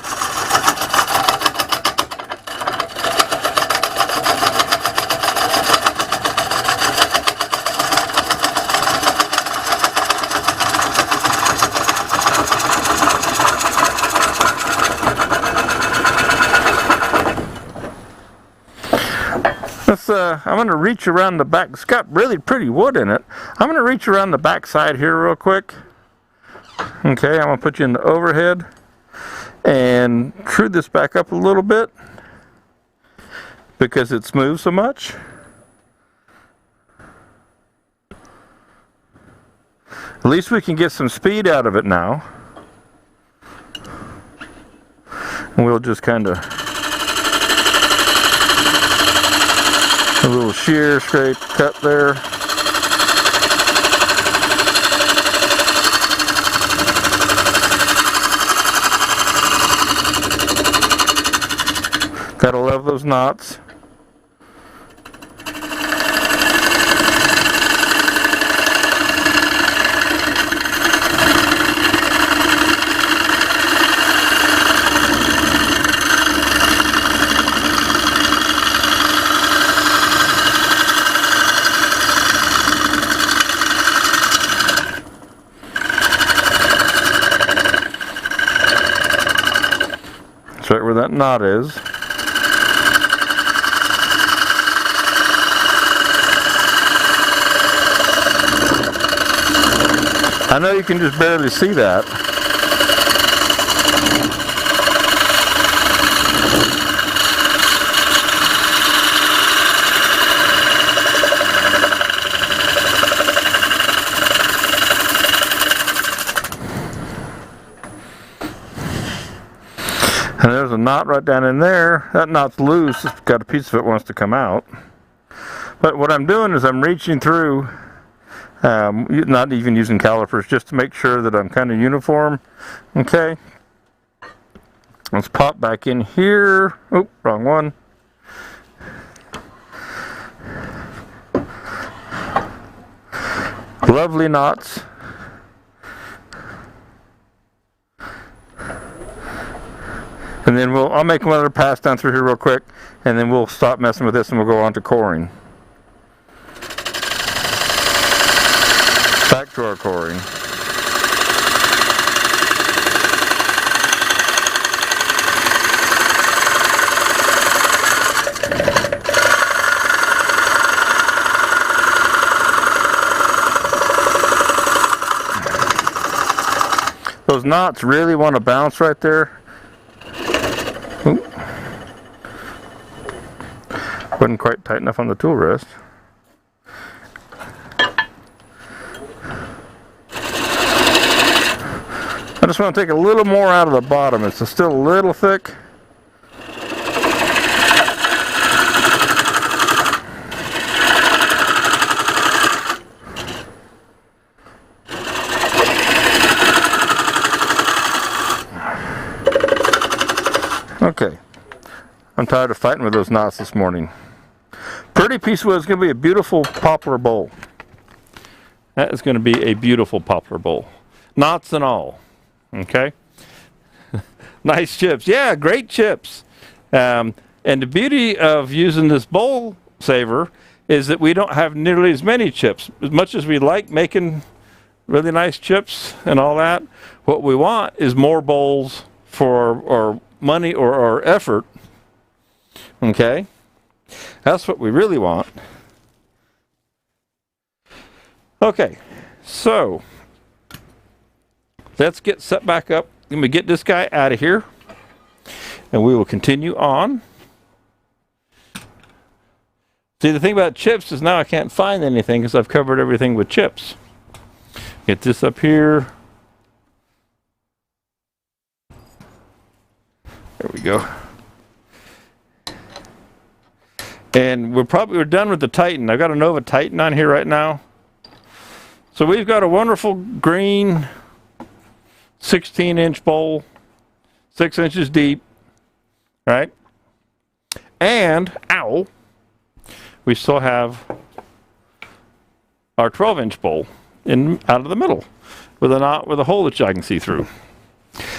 I'm going to reach around the back. It's got really pretty wood in it. I'm going to reach around the back side here real quick. Okay, I'm going to put you in the overhead and trim this back up a little bit because it's moved so much. At least we can get some speed out of it now. And we'll just kind of a little shear scrape cut there. Gotta love those knots. That's right where that knot is. I know you can just barely see that. And there's a knot right down in there. That knot's loose. It's got a piece of it wants to come out. But what I'm doing is I'm reaching through Not even using calipers, just to make sure that I'm kind of uniform. Okay. Let's pop back in here. Oh, wrong one. Lovely knots. And then I'll make another pass down through here real quick, and then we'll stop messing with this and we'll go on to coring. Back to our coring. Those knots really want to bounce right there. Ooh. Wasn't quite tight enough on the tool rest. I just want to take a little more out of the bottom. It's still a little thick. Okay, I'm tired of fighting with those knots this morning. Pretty piece of wood. It's going to be a beautiful poplar bowl. That is going to be a beautiful poplar bowl. Knots and all. Okay. Nice chips. Yeah, great chips. And the beauty of using this bowl saver is that we don't have nearly as many chips. As much as we like making really nice chips and all that, what we want is more bowls for our money or our effort. Okay. That's what we really want. Okay. So let's get set back up. Let me get this guy out of here, and we will continue on. See, the thing about chips is now I can't find anything because I've covered everything with chips. Get this up here. There we go. And we're done with the Titan. I've got a Nova Titan on here right now. So we've got a wonderful green 16-inch bowl, 6 inches deep, right? And, ow, we still have our 12-inch bowl out of the middle with a knot with a hole that I can see through.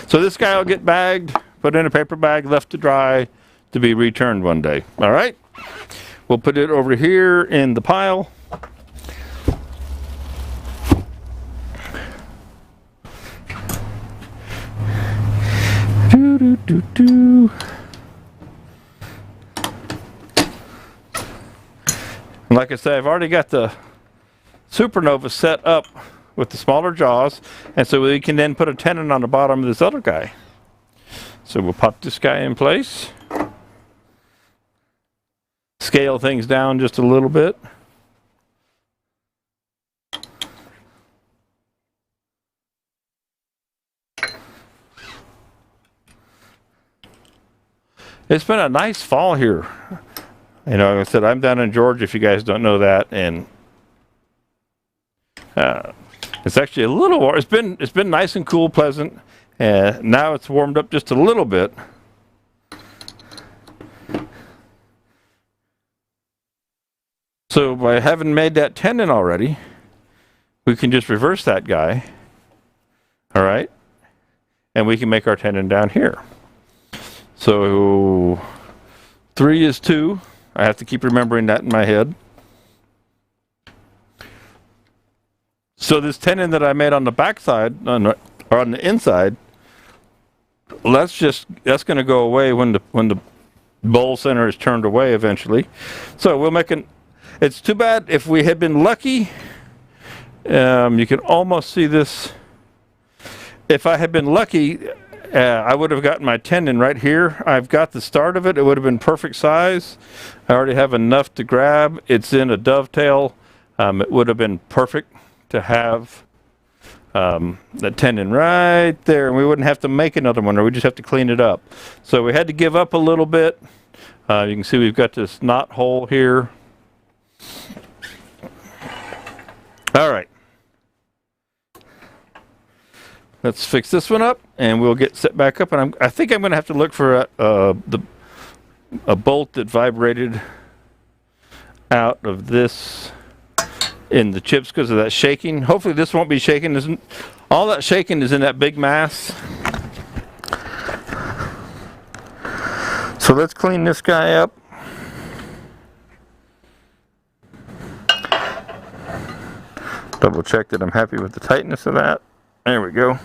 So this guy will get bagged, put in a paper bag, left to dry, to be returned one day. All right? We'll put it over here in the pile. And like I said, I've already got the Supernova set up with the smaller jaws, and so we can then put a tenon on the bottom of this other guy. So we'll pop this guy in place, scale things down just a little bit. It's been a nice fall here. You know, like I said, I'm down in Georgia, if you guys don't know that, and it's actually a little warm. It's been nice and cool, pleasant, and now it's warmed up just a little bit. So by having made that tenon already, we can just reverse that guy. All right, and we can make our tenon down here. So 3 is 2. I have to keep remembering that in my head. So this tenon that I made on the back side, or on the inside, that's going to go away when the bowl center is turned away eventually. So we'll make it's too bad if we had been lucky. You can almost see this. If I had been lucky, I would have gotten my tenon right here. I've got the start of it. It would have been perfect size. I already have enough to grab. It's in a dovetail. It would have been perfect to have the tenon right there, and we wouldn't have to make another one, or we just have to clean it up. So we had to give up a little bit. You can see we've got this knot hole here. All right. Let's fix this one up, and we'll get set back up. And I think I'm going to have to look for a bolt that vibrated out of this in the chips because of that shaking. Hopefully this won't be shaking. All that shaking is in that big mass. So let's clean this guy up. Double check that I'm happy with the tightness of that. There we go.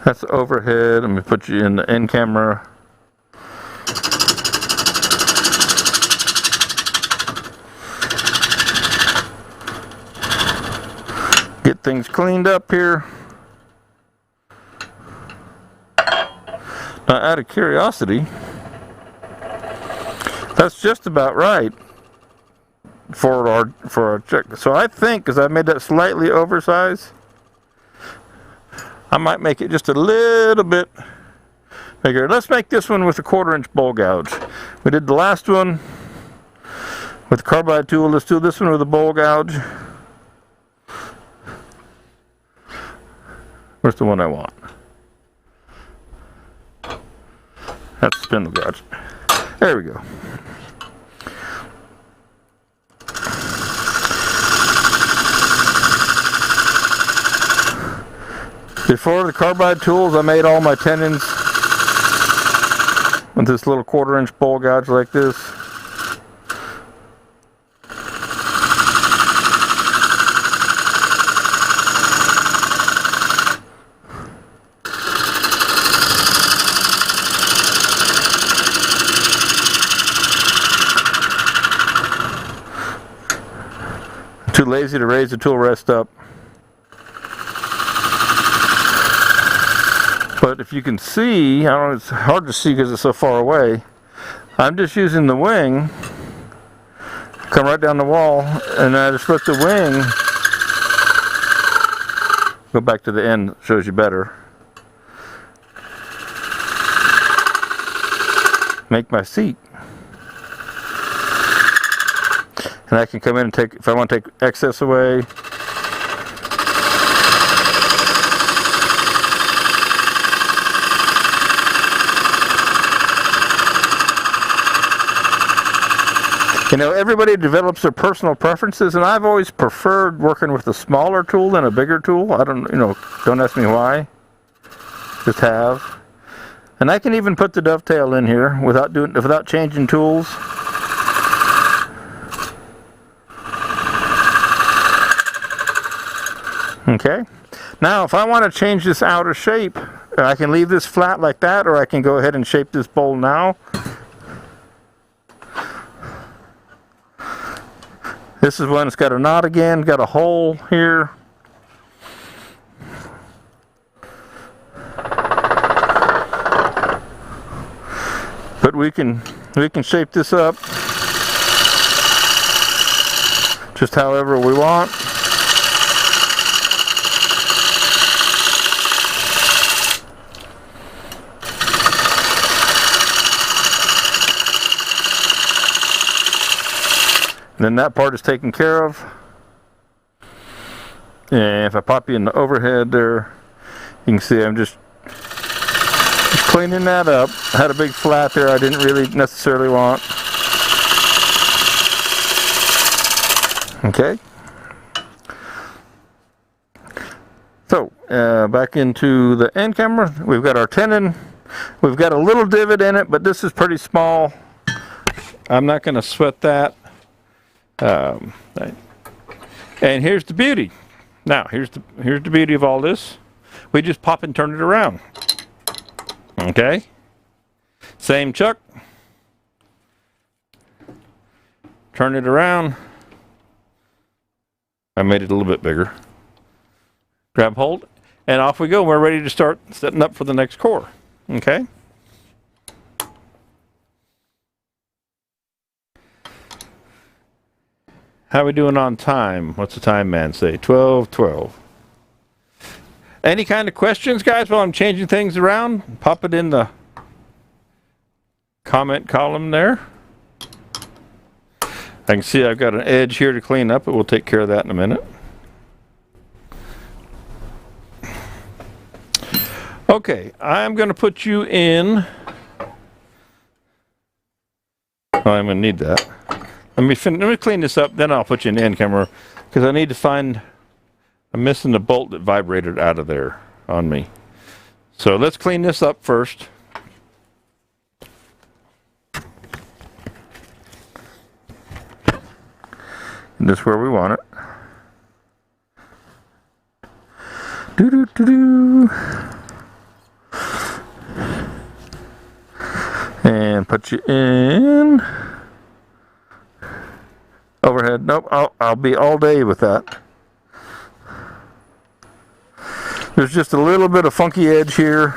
That's the overhead. I'm going to put you in the end camera. Get things cleaned up here. Now, out of curiosity, that's just about right for our check. So I think, because I made that slightly oversized, I might make it just a little bit bigger. Let's make this one with a 1/4-inch bowl gouge. We did the last one with the carbide tool. Let's do this one with a bowl gouge. Where's the one I want? That's the spindle gouge. There we go. Before the carbide tools, I made all my tenons with this little 1/4-inch bowl gouge like this. Too lazy to raise the tool rest up. But if you can see, I don't know, it's hard to see because it's so far away. I'm just using the wing, come right down the wall, and I just let the wing go back to the end, shows you better. Make my seat. And I can come in and take, if I want to take excess away. You know, everybody develops their personal preferences, and I've always preferred working with a smaller tool than a bigger tool. I don't, don't ask me why. Just have. And I can even put the dovetail in here without changing tools. Okay. Now, if I want to change this outer shape, I can leave this flat like that, or I can go ahead and shape this bowl now. This is one that's got a knot again, got a hole here. But we can shape this up just however we want. And then that part is taken care of. And if I pop you in the overhead there, you can see I'm just cleaning that up. I had a big flat there I didn't really necessarily want. Okay. So, back into the end camera. We've got our tenon. We've got a little divot in it, but this is pretty small. I'm not going to sweat that. And here's the beauty. Now, here's the beauty of all this. We just pop and turn it around. Okay? Same chuck. Turn it around. I made it a little bit bigger. Grab hold, and off we go. We're ready to start setting up for the next core. Okay? How are we doing on time? What's the time man say? 12:12. Any kind of questions, guys, while I'm changing things around? Pop it in the comment column there. I can see I've got an edge here to clean up, but we'll take care of that in a minute. Okay, I'm going to put you in. Oh, I'm going to need that. Let me clean this up, then I'll put you in the end camera, because I need to find. I'm missing the bolt that vibrated out of there on me. So let's clean this up first. And this is where we want it. Doo-doo-doo-doo. And put you in. Overhead. Nope, I'll be all day with that. There's just a little bit of funky edge here.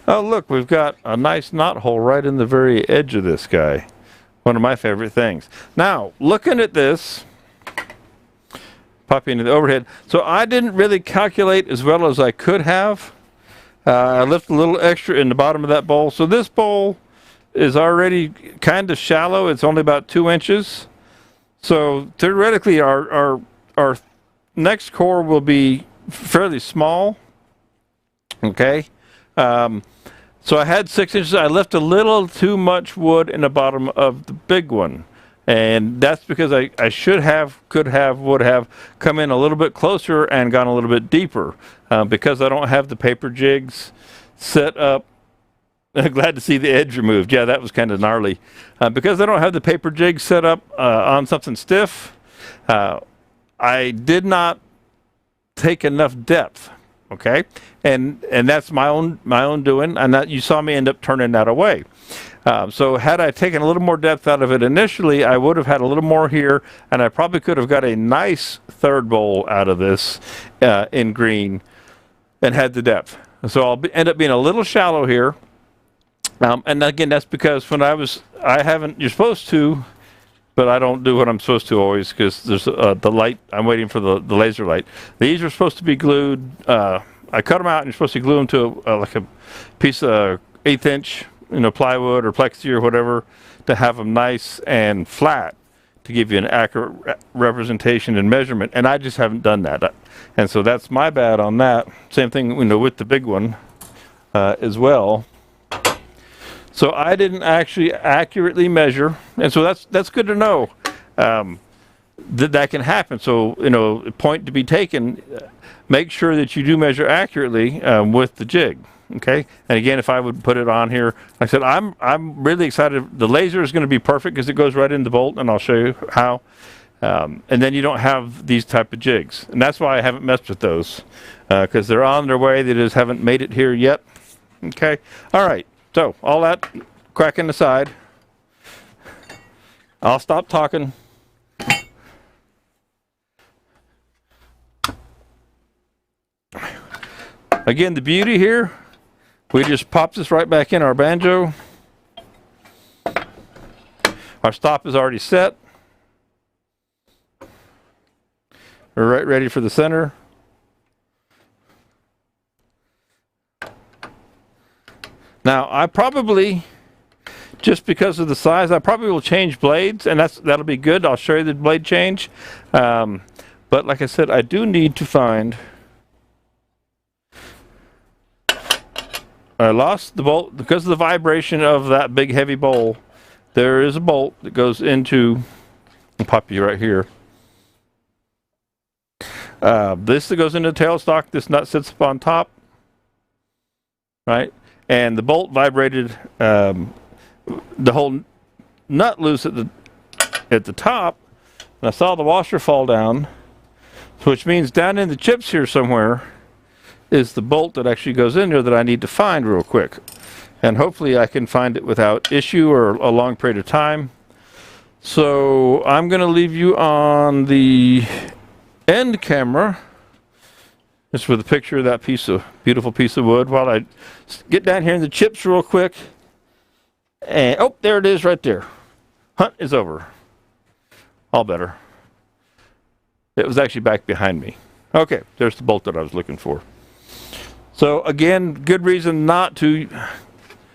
Oh, look, we've got a nice knot hole right in the very edge of this guy. One of my favorite things. Now, looking at this, popping into the overhead. So I didn't really calculate as well as I could have. I left a little extra in the bottom of that bowl. So this bowl is already kind of shallow. It's only about 2 inches. So theoretically, our next core will be fairly small. Okay. So I had 6 inches. I left a little too much wood in the bottom of the big one. And that's because I could have, would have come in a little bit closer and gone a little bit deeper. Because I don't have the paper jigs set up. Glad to see the edge removed. Yeah, that was kind of gnarly. Because I don't have the paper jigs set up on something stiff, I did not take enough depth. Okay, and that's my own doing, and that you saw me end up turning that away. So had I taken a little more depth out of it initially, I would have had a little more here, and I probably could have got a nice third bowl out of this in green, and had the depth. So I'll end up being a little shallow here, and again that's because you're supposed to. But I don't do what I'm supposed to always because there's the light. I'm waiting for the laser light. These are supposed to be glued. I cut them out and you're supposed to glue them to like a piece of 1/8 inch, plywood or plexi or whatever to have them nice and flat to give you an accurate representation and measurement. And I just haven't done that. And so that's my bad on that. Same thing, with the big one as well. So I didn't actually accurately measure, and so that's good to know that can happen. So a point to be taken: make sure that you do measure accurately with the jig. Okay, and again, if I would put it on here, like I said, I'm really excited. The laser is going to be perfect because it goes right in the bolt, and I'll show you how. And then you don't have these type of jigs, and that's why I haven't messed with those because they're on their way. They just haven't made it here yet. Okay, all right. So, all that cracking aside, I'll stop talking. Again, the beauty here, we just pop this right back in our banjo. Our stop is already set. We're right ready for the center. Now, I probably, just because of the size, I probably will change blades, and that'll be good. I'll show you the blade change. But like I said, I do need to find. I lost the bolt because of the vibration of that big heavy bowl. There is a bolt that goes into. I'll pop you right here. This that goes into the tailstock. This nut sits up on top. Right. And the bolt vibrated the whole nut loose at the top, and I saw the washer fall down, which means down in the chips here somewhere is the bolt that actually goes in there that I need to find real quick. And hopefully I can find it without issue or a long period of time. So I'm going to leave you on the end camera, just with a picture of that beautiful piece of wood, while I get down here in the chips real quick. And, oh, there it is right there. Hunt is over. All better. It was actually back behind me. Okay, there's the bolt that I was looking for. So again, good reason not to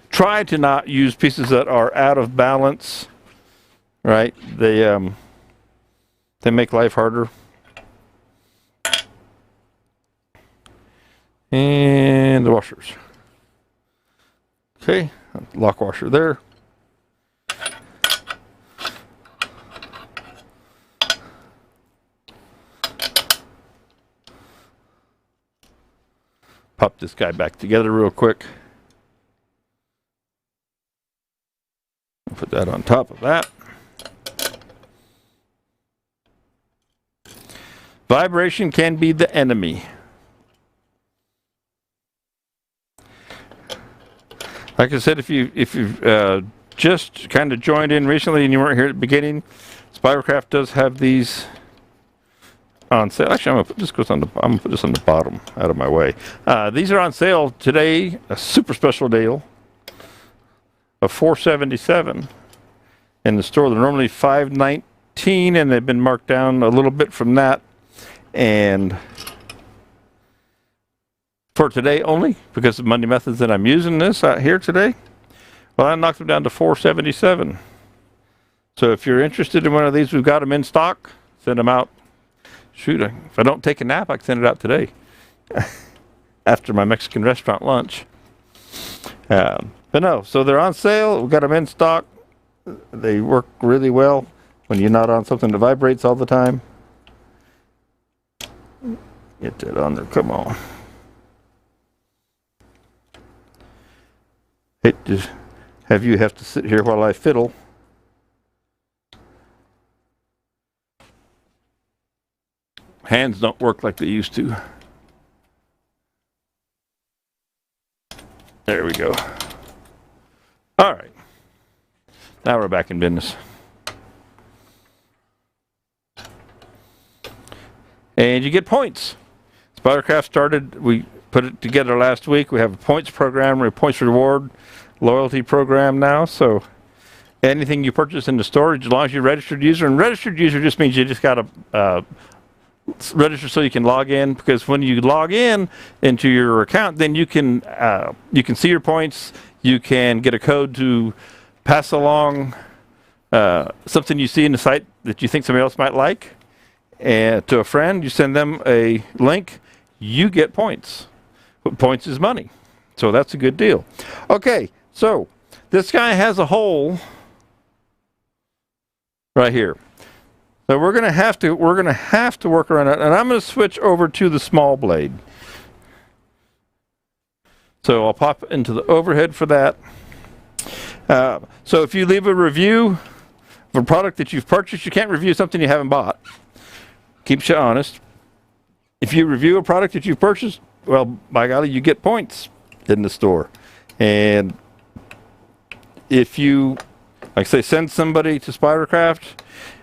try to not use pieces that are out of balance, right? They make life harder. And the washers. Okay, lock washer there. Pop this guy back together real quick. Put that on top of that. Vibration can be the enemy. Like I said, if you've just kind of joined in recently and you weren't here at the beginning, Spiracraft does have these on sale. Actually, I'm gonna put this on the bottom, out of my way. These are on sale today. A super special deal of $477 in the store. They're normally $519, and they've been marked down a little bit from that. And for today only, because of Monday Methods that I'm using this out here today, well, I knocked them down to $477. So if you're interested in one of these, we've got them in stock. Send them out. Shoot, if I don't take a nap, I can send it out today after my Mexican restaurant lunch. But no, so they're on sale. We've got them in stock. They work really well when you're not on something that vibrates all the time. Get that on there, come on. Hate to have you have to sit here while I fiddle. Hands don't work like they used to. There we go. All right. Now we're back in business. And you get points. Spiracraft started, we put it together last week. We have a points program, a points reward loyalty program now. So anything you purchase in the store, as long as you're a registered user, and registered user just means you just got to register so you can log in, because when you log in into your account, then you can see your points. You can get a code to pass along something you see in the site that you think somebody else might like, and to a friend. You send them a link, you get points. Points is money, so that's a good deal. Okay, so this guy has a hole right here. So we're gonna have to work around it, and I'm gonna switch over to the small blade. So I'll pop into the overhead for that. So if you leave a review of a product that you've purchased, you can't review something you haven't bought. Keeps you honest. If you review a product that you've purchased, well, by golly, you get points in the store. And if you, like I say, send somebody to Spiracraft,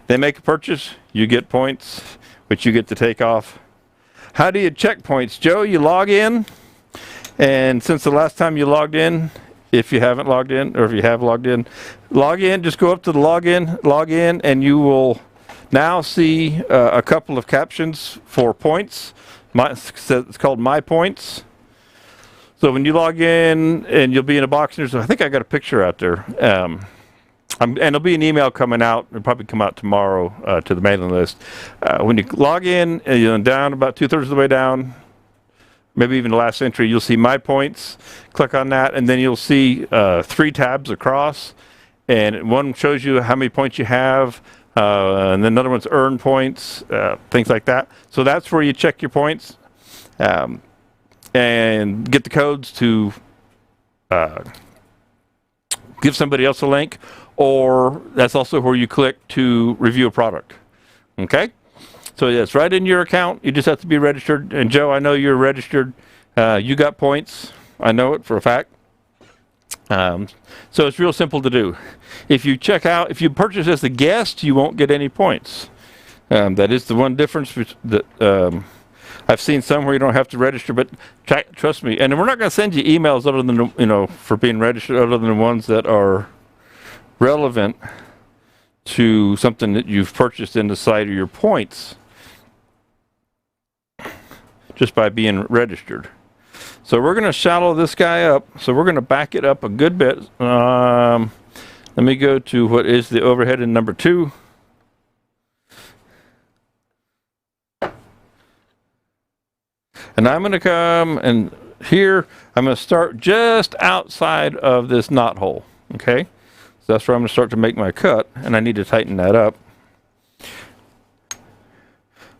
they make a purchase, you get points, which you get to take off. How do you check points, Joe? You log in, and since the last time you logged in, if you haven't logged in, or if you have logged in, log in, just go up to the log in, and you will now see a couple of captions for points. It's called My Points. So when you log in, and you'll be in a box, and I think I got a picture out there. And there'll be an email coming out. It'll probably come out tomorrow to the mailing list. When you log in, you're down about 2/3 of the way down, maybe even the last entry, you'll see My Points. Click on that, and then you'll see 3 tabs across. And one shows you how many points you have, and then another one's earn points, things like that. So that's where you check your points and get the codes to give somebody else a link. Or that's also where you click to review a product. Okay? So yeah, it's right in your account. You just have to be registered. And Joe, I know you're registered. You got points. I know it for a fact. So it's real simple to do. If you purchase as a guest, you won't get any points. That is the one difference that I've seen some where you don't have to register, but trust me. And we're not going to send you emails other than, for being registered, other than the ones that are relevant to something that you've purchased in the site or your points, just by being registered. So we're going to shallow this guy up. So we're going to back it up a good bit. Let me go to what is the overhead in number 2. And I'm going to come and here, I'm going to start just outside of this knot hole. Okay? So that's where I'm going to start to make my cut. And I need to tighten that up.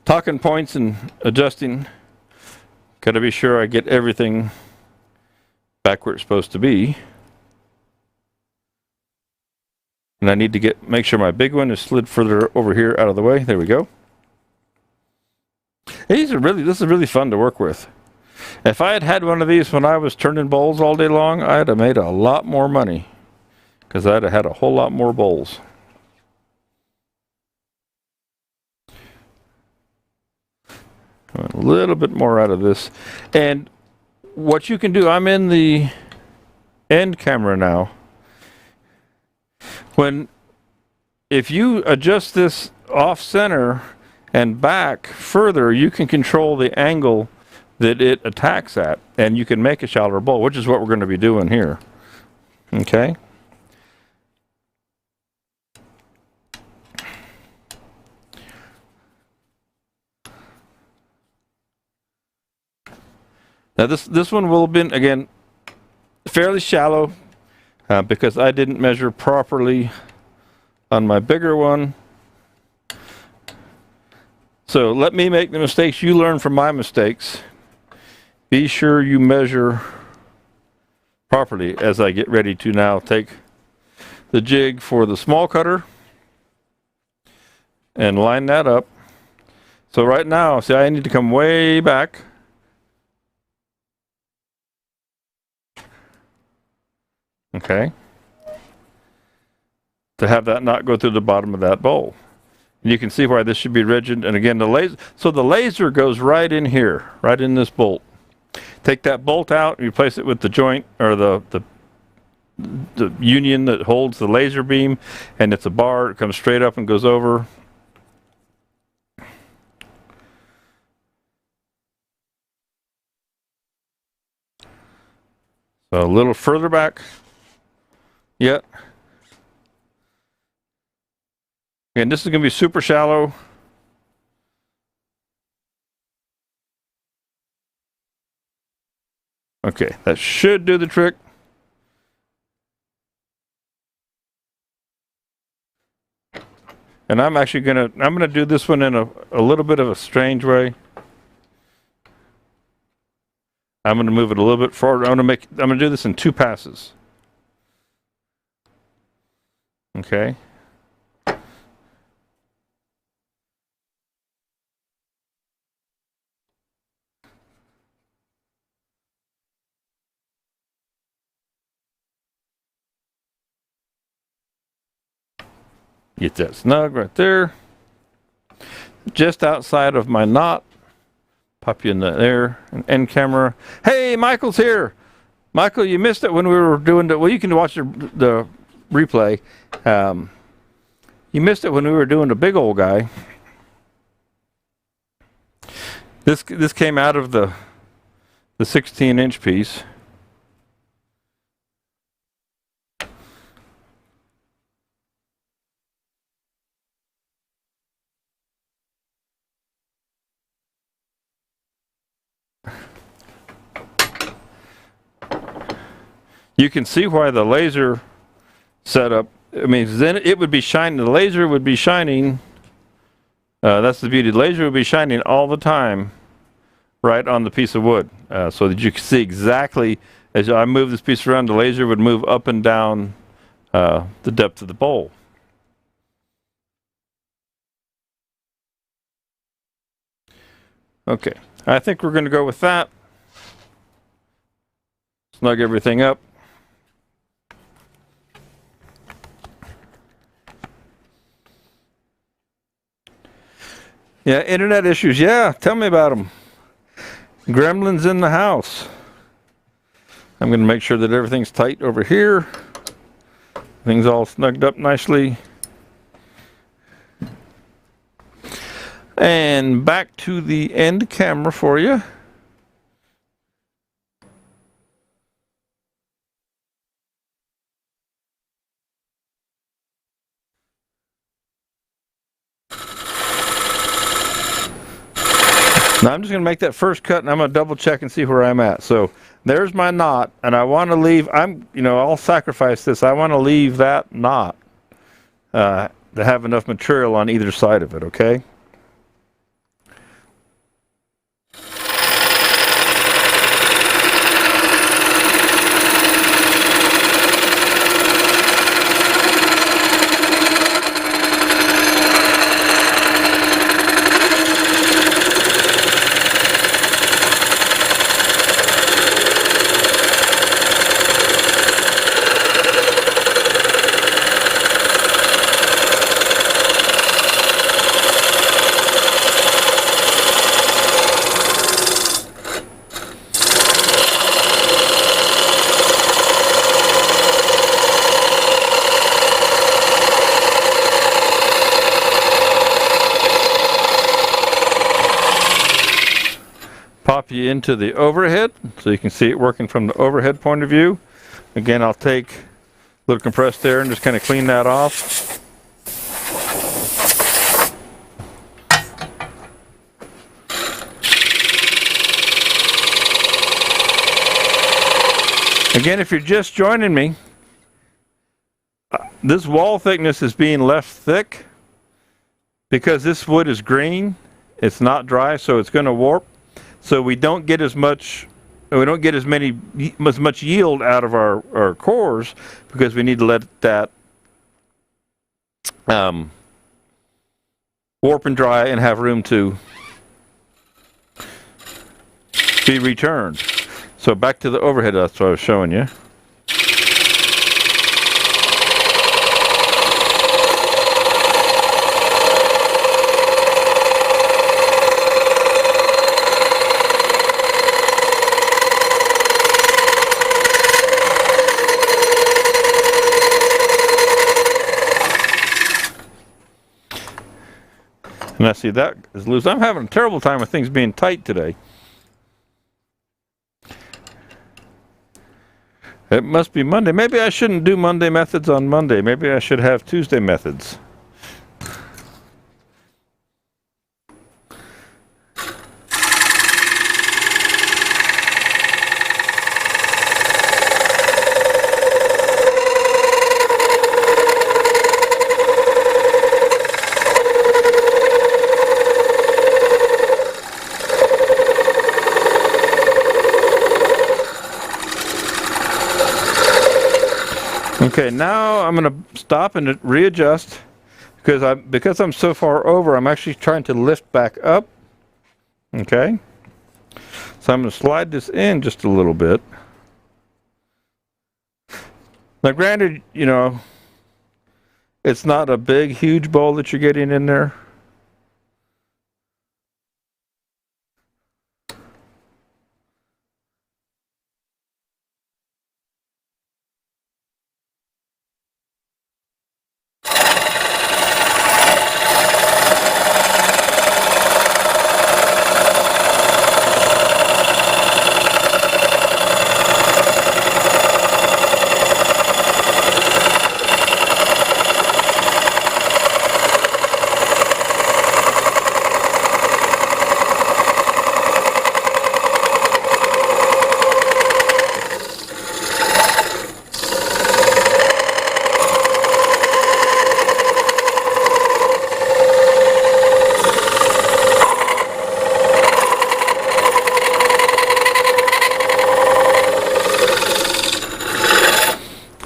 Talking points and adjusting. Got to be sure I get everything back where it's supposed to be. And I need to make sure my big one is slid further over here out of the way. There we go. This is really fun to work with. If I had had one of these when I was turning bowls all day long, I'd have made a lot more money because I'd have had a whole lot more bowls. A little bit more out of this. And what you can do, I'm in the end camera now. If you adjust this off center and back further, you can control the angle that it attacks at, and you can make a shallower bowl, which is what we're going to be doing here. Okay. Now this one will have been, again, fairly shallow because I didn't measure properly on my bigger one. So let me make the mistakes. You learn from my mistakes. Be sure you measure properly as I get ready to now take the jig for the small cutter and line that up. So right now, see, I need to come way back. Okay. To have that not go through the bottom of that bowl. And you can see why this should be rigid. And again, the laser goes right in here, right in this bolt. Take that bolt out and replace it with the joint or the union that holds the laser beam, and it's a bar. It comes straight up and goes over. So a little further back. Yet. And this is going to be super shallow. Okay, that should do the trick. And I'm actually gonna do this one in a little bit of a strange way. I'm gonna move it a little bit forward. I'm gonna do this in 2 passes. Okay. Get that snug right there. Just outside of my knot. Pop you in there, an end camera. Hey, Michael's here. Michael, you missed it when we were doing well, you can watch the replay. You missed it when we were doing the big old guy. This came out of the 16-inch piece. You can see why the laser setup, I mean, then it would be shining, the laser would be shining, that's the beauty, the laser would be shining all the time right on the piece of wood, so that you can see exactly, as I move this piece around, the laser would move up and down the depth of the bowl. Okay, I think we're going to go with that. snug everything up. Yeah, internet issues. Yeah, tell me about them. Gremlins in the house. I'm going to make sure that everything's tight over here. Things all snugged up nicely. And back to the end camera for you. Now I'm just going to make that first cut, and I'm going to double check and see where I'm at. So there's my knot, and I want to leave, I'll sacrifice this. I want to leave that knot to have enough material on either side of it, okay? Pop you into the overhead so you can see it working from the overhead point of view. Again, I'll take a little compressed air and just kind of clean that off. Again, if you're just joining me, this wall thickness is being left thick because this wood is green. It's not dry, so it's going to warp. So we don't get as much, we don't get as much yield out of our cores because we need to let that warp and dry and have room to be returned. So back to the overhead, that's what I was showing you. And I see that is loose. I'm having a terrible time with things being tight today. It must be Monday. Maybe I shouldn't do Monday methods on Monday. Maybe I should have Tuesday methods. Okay, now I'm going to stop and readjust because I'm so far over, I'm actually trying to lift back up. Okay, so I'm going to slide this in just a little bit. Now granted, you know, it's not a big, huge bowl that you're getting in there.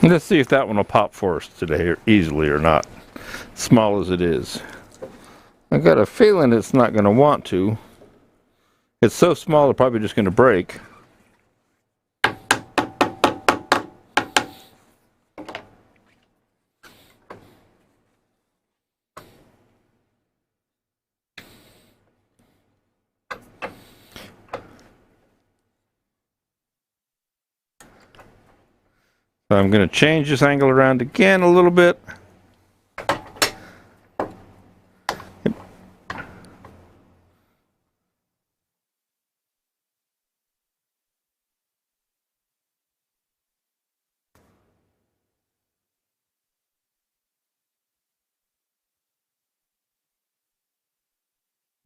Let's see if that one will pop for us today easily or not, small as it is. I got a feeling it's not going to want to. It's so small, it's probably just going to break. So I'm going to change this angle around again a little bit.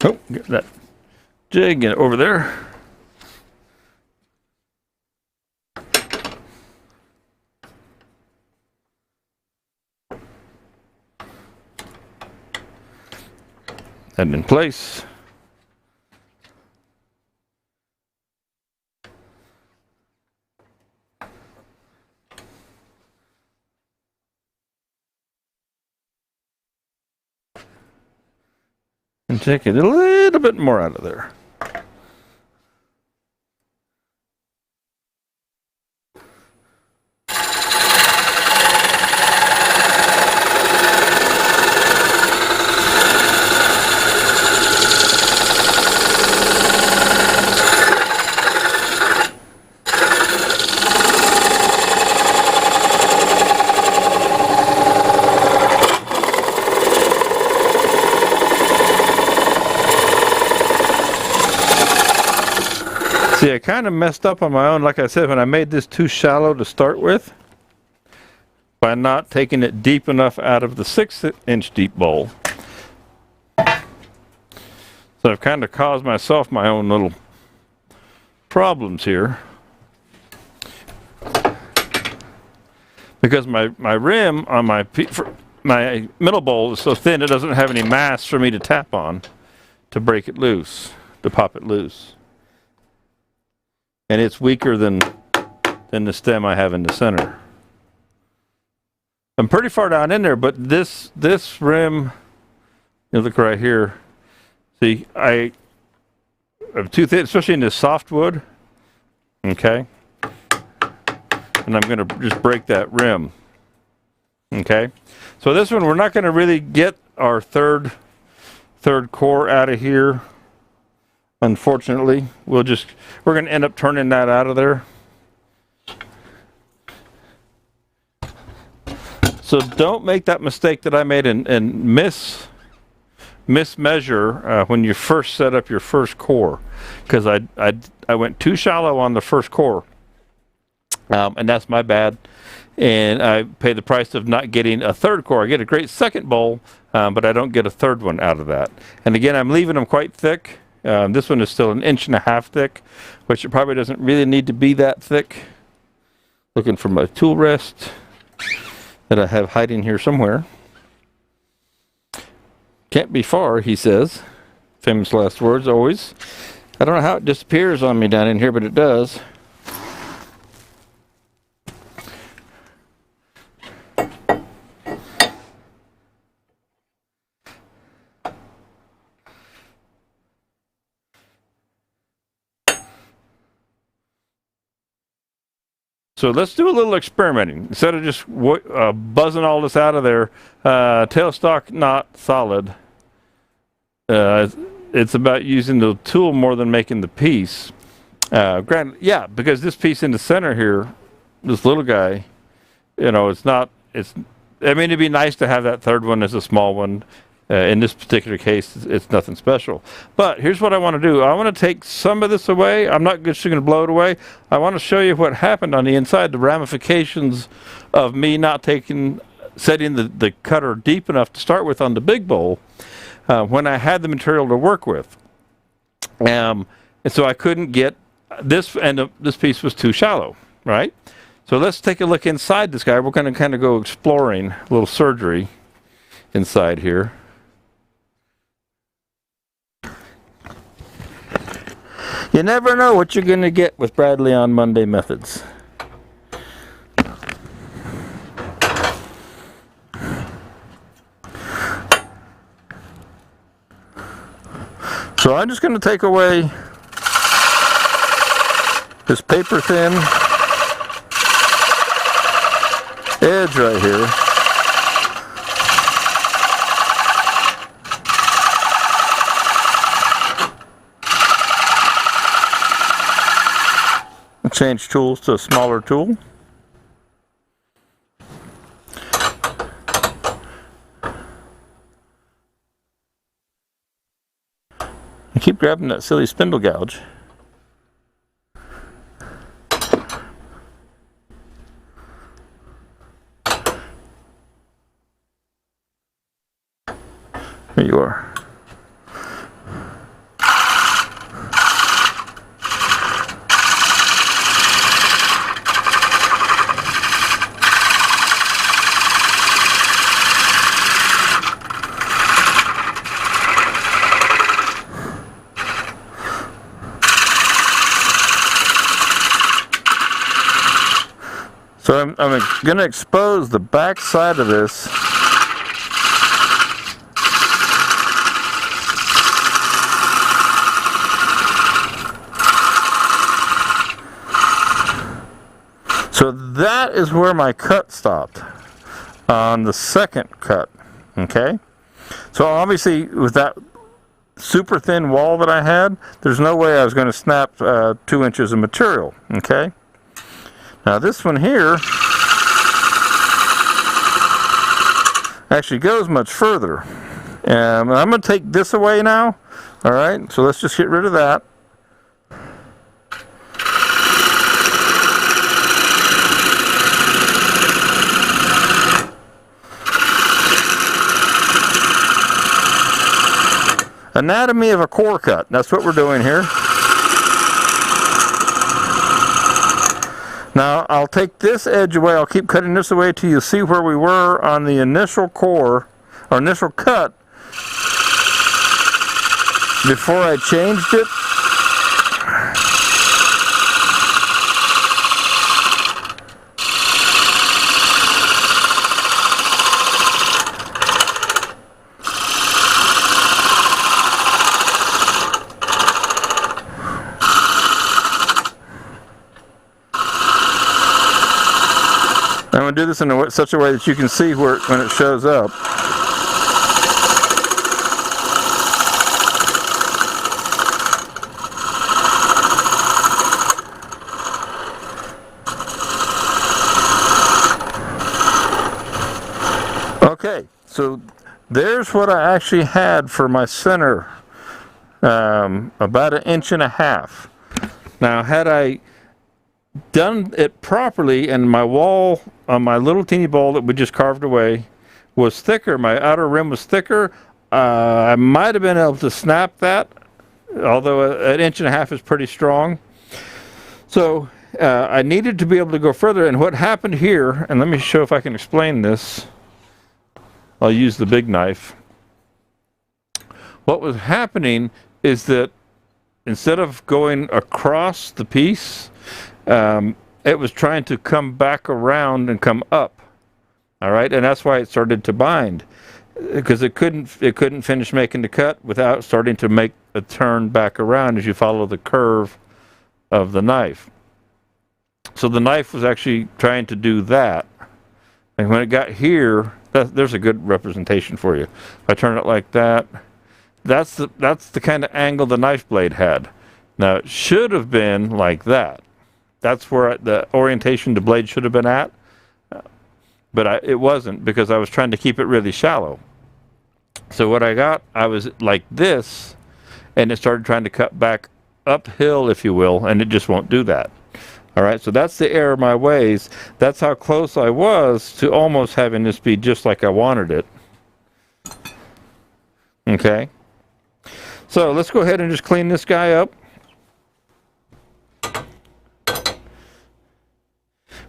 Oh, get that jig over there. That in place. And take it a little bit more out of there. See, I kind of messed up on my own, like I said, when I made this too shallow to start with, by not taking it deep enough out of the 6-inch deep bowl. So I've kind of caused myself my own little problems here. Because my rim on my middle bowl is so thin, it doesn't have any mass for me to tap on to break it loose, to pop it loose. And it's weaker than the stem I have in the center. I'm pretty far down in there, but this rim, you look right here. See, I'm too thin, especially in this softwood. Okay, and I'm going to just break that rim. Okay, so this one we're not going to really get our third core out of here. Unfortunately, we're going to end up turning that out of there. So don't make that mistake that I made and mismeasure when you first set up your first core, because I went too shallow on the first core, and that's my bad. And I pay the price of not getting a third core. I get a great second bowl, but I don't get a third one out of that. And again, I'm leaving them quite thick. This one is still 1.5 inches thick, which it probably doesn't really need to be that thick. Looking for my tool rest that I have hiding here somewhere. Can't be far, he says. Famous last words always. I don't know how it disappears on me down in here, but it does. So let's do a little experimenting. Instead of just buzzing all this out of there, tailstock not solid. It's about using the tool more than making the piece. Granted, yeah, because this piece in the center here, this little guy, you know, I mean, it'd be nice to have that third one as a small one. In this particular case, it's nothing special. But here's what I want to do. I want to take some of this away. I'm not just going to blow it away. I want to show you what happened on the inside, the ramifications of me not setting the cutter deep enough to start with on the big bowl when I had the material to work with. And so I couldn't get this, and this piece was too shallow, right? So let's take a look inside this guy. We're going to kind of go exploring, a little surgery inside here. You never know what you're going to get with Bradley on Monday Methods. So I'm just going to take away this paper thin edge right here. Change tools to a smaller tool. keep grabbing that silly spindle gouge. There you are. So I'm going to expose the back side of this. So that is where my cut stopped on the second cut. Okay? So obviously with that super thin wall that I had, there's no way I was going to snap 2 inches of material. Okay? Now this one here actually goes much further. I'm going to take this away now. Alright, so let's just get rid of that. Anatomy of a core cut. That's what we're doing here. Now I'll take this edge away. I'll keep cutting this away till you see where we were on the initial core, or initial cut, before I changed it. I'm going to do this in such a way that you can see where when it shows up. Okay, so there's what I actually had for my center, about 1.5 inches. Now, had I done it properly and my wall on my little teeny bowl that we just carved away was thicker, my outer rim was thicker, I might have been able to snap that, although 1.5 inches is pretty strong. So I needed to be able to go further, and what happened here, and let me show if I can explain this. I'll use the big knife. What was happening is that instead of going across the piece, it was trying to come back around and come up. All right, and that's why it started to bind, because it couldn't finish making the cut without starting to make a turn back around as you follow the curve of the knife. So the knife was actually trying to do that, and when it got here, there's a good representation for you. If I turn it like that, that's the kind of angle the knife blade had. Now it should have been like that. That's where the orientation the blade should have been at, but it wasn't, because I was trying to keep it really shallow. So what I got, I was like this, and it started trying to cut back uphill, if you will, and it just won't do that. All right, so that's the error of my ways. That's how close I was to almost having this be just like I wanted it. Okay, so let's go ahead and just clean this guy up.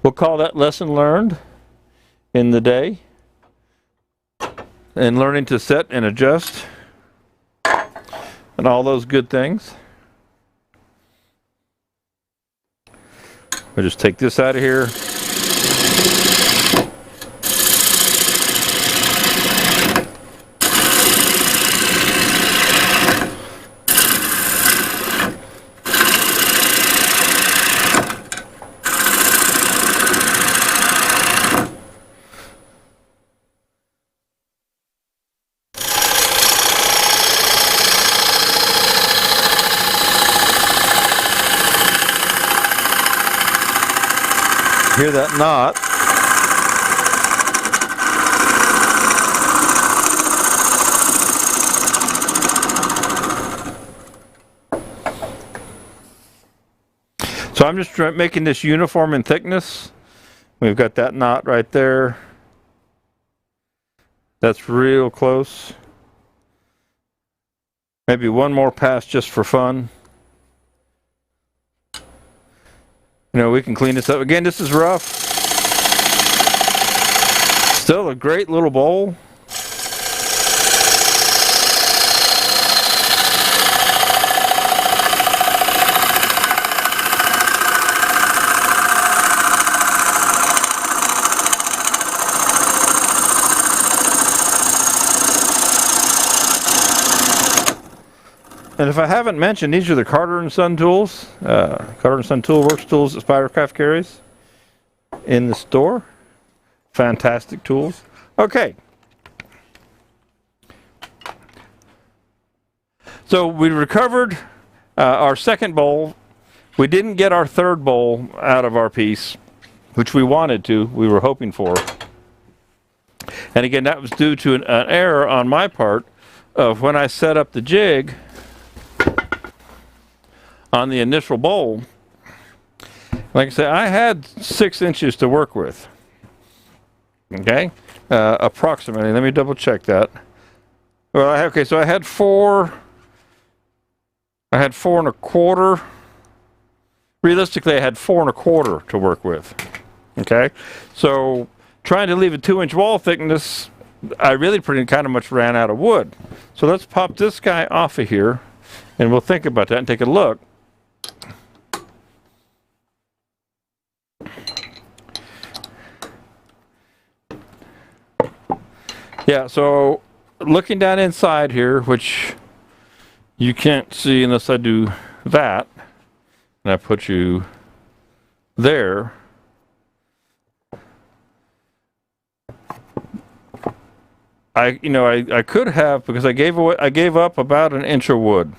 We'll call that lesson learned in the day, and learning to set and adjust and all those good things. We'll just take this out of here. Hear that knot? So I'm just making this uniform in thickness. We've got that knot right there. That's real close. Maybe one more pass just for fun. You know, we can clean this up. Again, this is rough. Still a great little bowl. And if I haven't mentioned, these are the Carter & Son tools. Carter & Son Tool Works tools that Spiracraft carries in the store. Fantastic tools. Okay. So we recovered our second bowl. We didn't get our third bowl out of our piece, which we wanted to, we were hoping for. And again, that was due to an error on my part of when I set up the jig on the initial bowl. Like I said, I had 6 inches to work with. Okay, approximately. Let me double check that. Well, okay, so I had 4. I had 4 1/4. Realistically, I had 4 1/4 to work with. Okay, so trying to leave a 2-inch wall thickness, I really pretty kind of much ran out of wood. So let's pop this guy off of here, and we'll think about that and take a look. Yeah, so looking down inside here, which you can't see unless I do that, and I put you there. I could have, because I gave up about 1 inch of wood.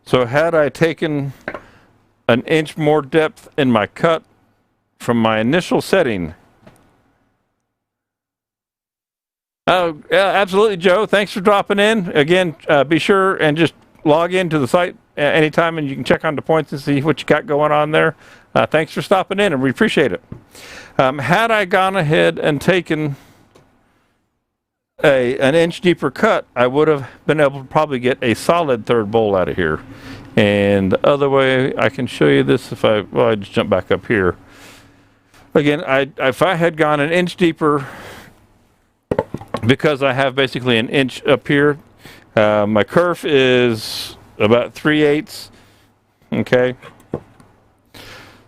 So had I taken 1 inch more depth in my cut from my initial setting. Oh, yeah, absolutely, Joe. Thanks for dropping in. Again, be sure and just log into the site anytime, and you can check on the points and see what you got going on there. Thanks for stopping in, and we appreciate it. Had I gone ahead and taken an inch deeper cut, I would have been able to probably get a solid third bowl out of here. And the other way, I can show you this if I just jump back up here. Again, if I had gone 1 inch deeper, because I have basically 1 inch up here, my kerf is about 3/8. Okay.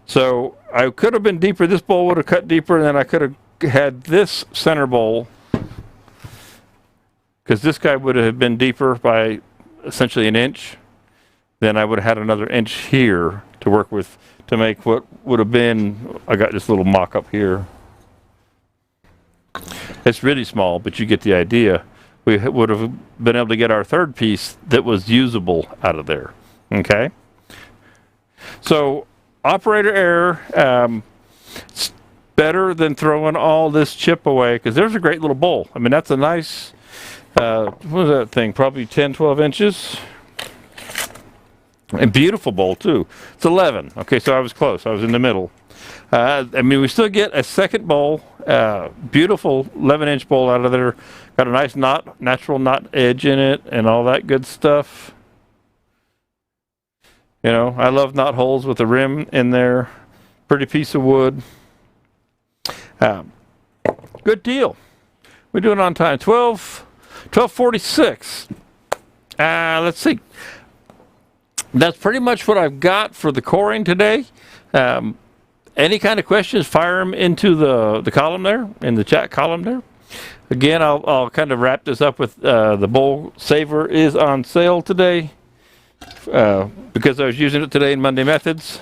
So I could have been deeper. This bowl would have cut deeper, and then I could have had this center bowl, because this guy would have been deeper by essentially 1 inch. Then I would have had another inch here to work with to make what would have been, I got this little mock up here. It's really small, but you get the idea. We would have been able to get our third piece that was usable out of there. Okay? So, operator error, it's better than throwing all this chip away, because there's a great little bowl. I mean, that's a nice, what was that thing? Probably 10, 12 inches. And beautiful bowl, too. It's 11. Okay, so I was close. I was in the middle. I mean, we still get a second bowl, beautiful 11-inch bowl out of there. Got a nice knot, natural knot edge in it, and all that good stuff. You know, I love knot holes with a rim in there. Pretty piece of wood. Good deal. We're doing on time. 12:46. Let's see. That's pretty much what I've got for the coring today. Any kind of questions, fire them into the column there, in the chat column there. Again, I'll kind of wrap this up with the Bowlsaver is on sale today, because I was using it today in Monday Methods.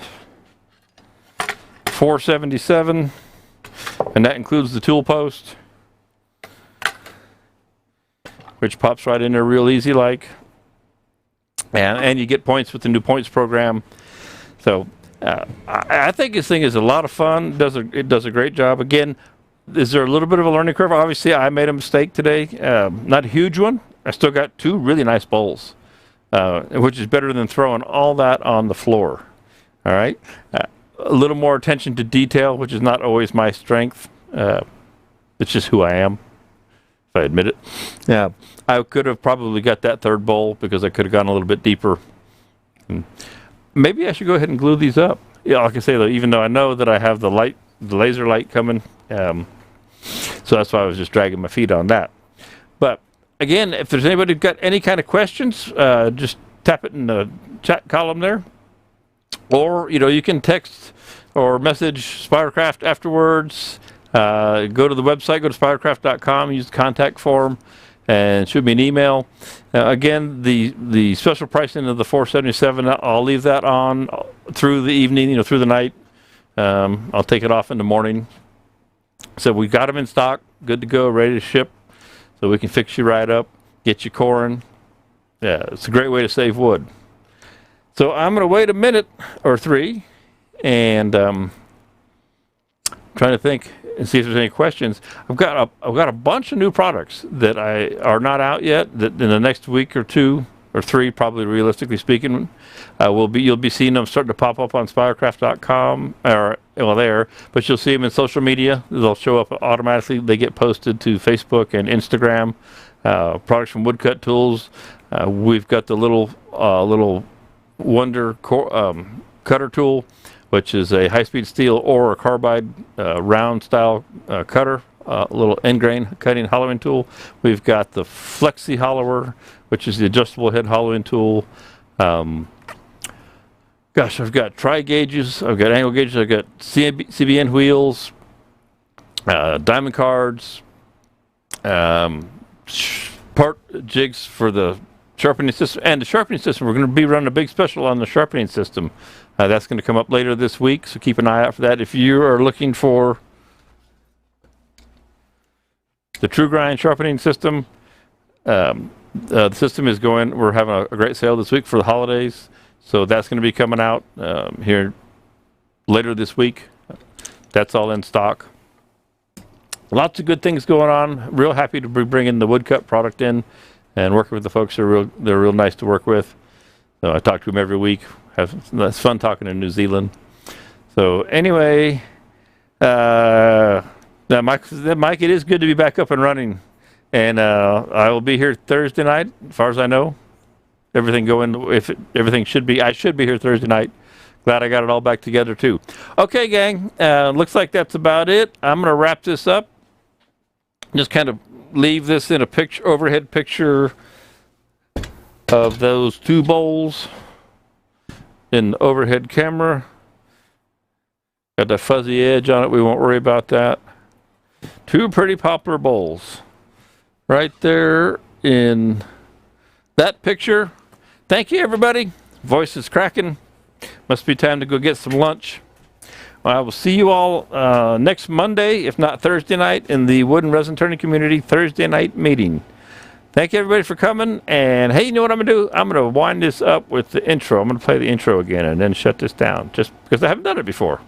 $4.77, and that includes the tool post, which pops right in there real easy like. And you get points with the new points program. So I think this thing is a lot of fun. It does a great job. Again, is there a little bit of a learning curve? Obviously, I made a mistake today. Not a huge one. I still got 2 really nice bowls, which is better than throwing all that on the floor. All right. a little more attention to detail, which is not always my strength. It's just who I am, if I admit it. Yeah, I could have probably got that third bowl because I could have gone a little bit deeper. Maybe I should go ahead and glue these up. Yeah, like I say, though, even though I know that I have the laser light coming, so that's why I was just dragging my feet on that. But again, if there's anybody who's got any kind of questions, just tap it in the chat column there. Or, you can text or message Spiracraft afterwards. Go to the website, go to spiracraft.com, use the contact form, and shoot me an email. Again, the special pricing of the $477, I'll leave that on through the evening, through the night. I'll take it off in the morning. So we got them in stock, good to go, ready to ship. So we can fix you right up, get you coring. Yeah, it's a great way to save wood. So I'm going to wait a minute or three and trying to think and see if there's any questions. I've got a bunch of new products that are not out yet. That in the next week or two or three, probably realistically speaking, you'll be seeing them starting to pop up on Spiracraft.com there. But you'll see them in social media. They'll show up automatically. They get posted to Facebook and Instagram. Products from Woodcut Tools. We've got the little Wonder cutter tool, which is a high-speed steel or a carbide round style cutter, little end grain cutting hollowing tool. We've got the Flexi Hollower, which is the adjustable head hollowing tool. I've got tri-gauges, I've got angle gauges, I've got CBN wheels, diamond cards, part jigs for the sharpening system. And the sharpening system, we're going to be running a big special on the sharpening system. That's going to come up later this week, so keep an eye out for that. If you are looking for the True Grind sharpening system, the system is going, we're having a great sale this week for the holidays. So that's going to be coming out here later this week. That's all in stock. Lots of good things going on. Real happy to be bringing the Woodcut product in and working with the folks. They're real nice to work with. So I talk to them every week. It's fun talking in New Zealand. So anyway, Mike, it is good to be back up and running. And I will be here Thursday night, as far as I know. Everything should be, I should be here Thursday night. Glad I got it all back together too. Okay, gang, looks like that's about it. I'm going to wrap this up. Just kind of leave this in a overhead picture of those two bowls in the overhead camera. Got the fuzzy edge on it. We won't worry about that. Two pretty popular bowls right there in that picture. Thank you, everybody. Voice is cracking. Must be time to go get some lunch. I will see you all next Monday, if not Thursday night, in the Wood and Resin Turning Community Thursday night meeting. Thank you, everybody, for coming. And, hey, you know what I'm going to do? I'm going to wind this up with the intro. I'm going to play the intro again and then shut this down, just because I haven't done it before.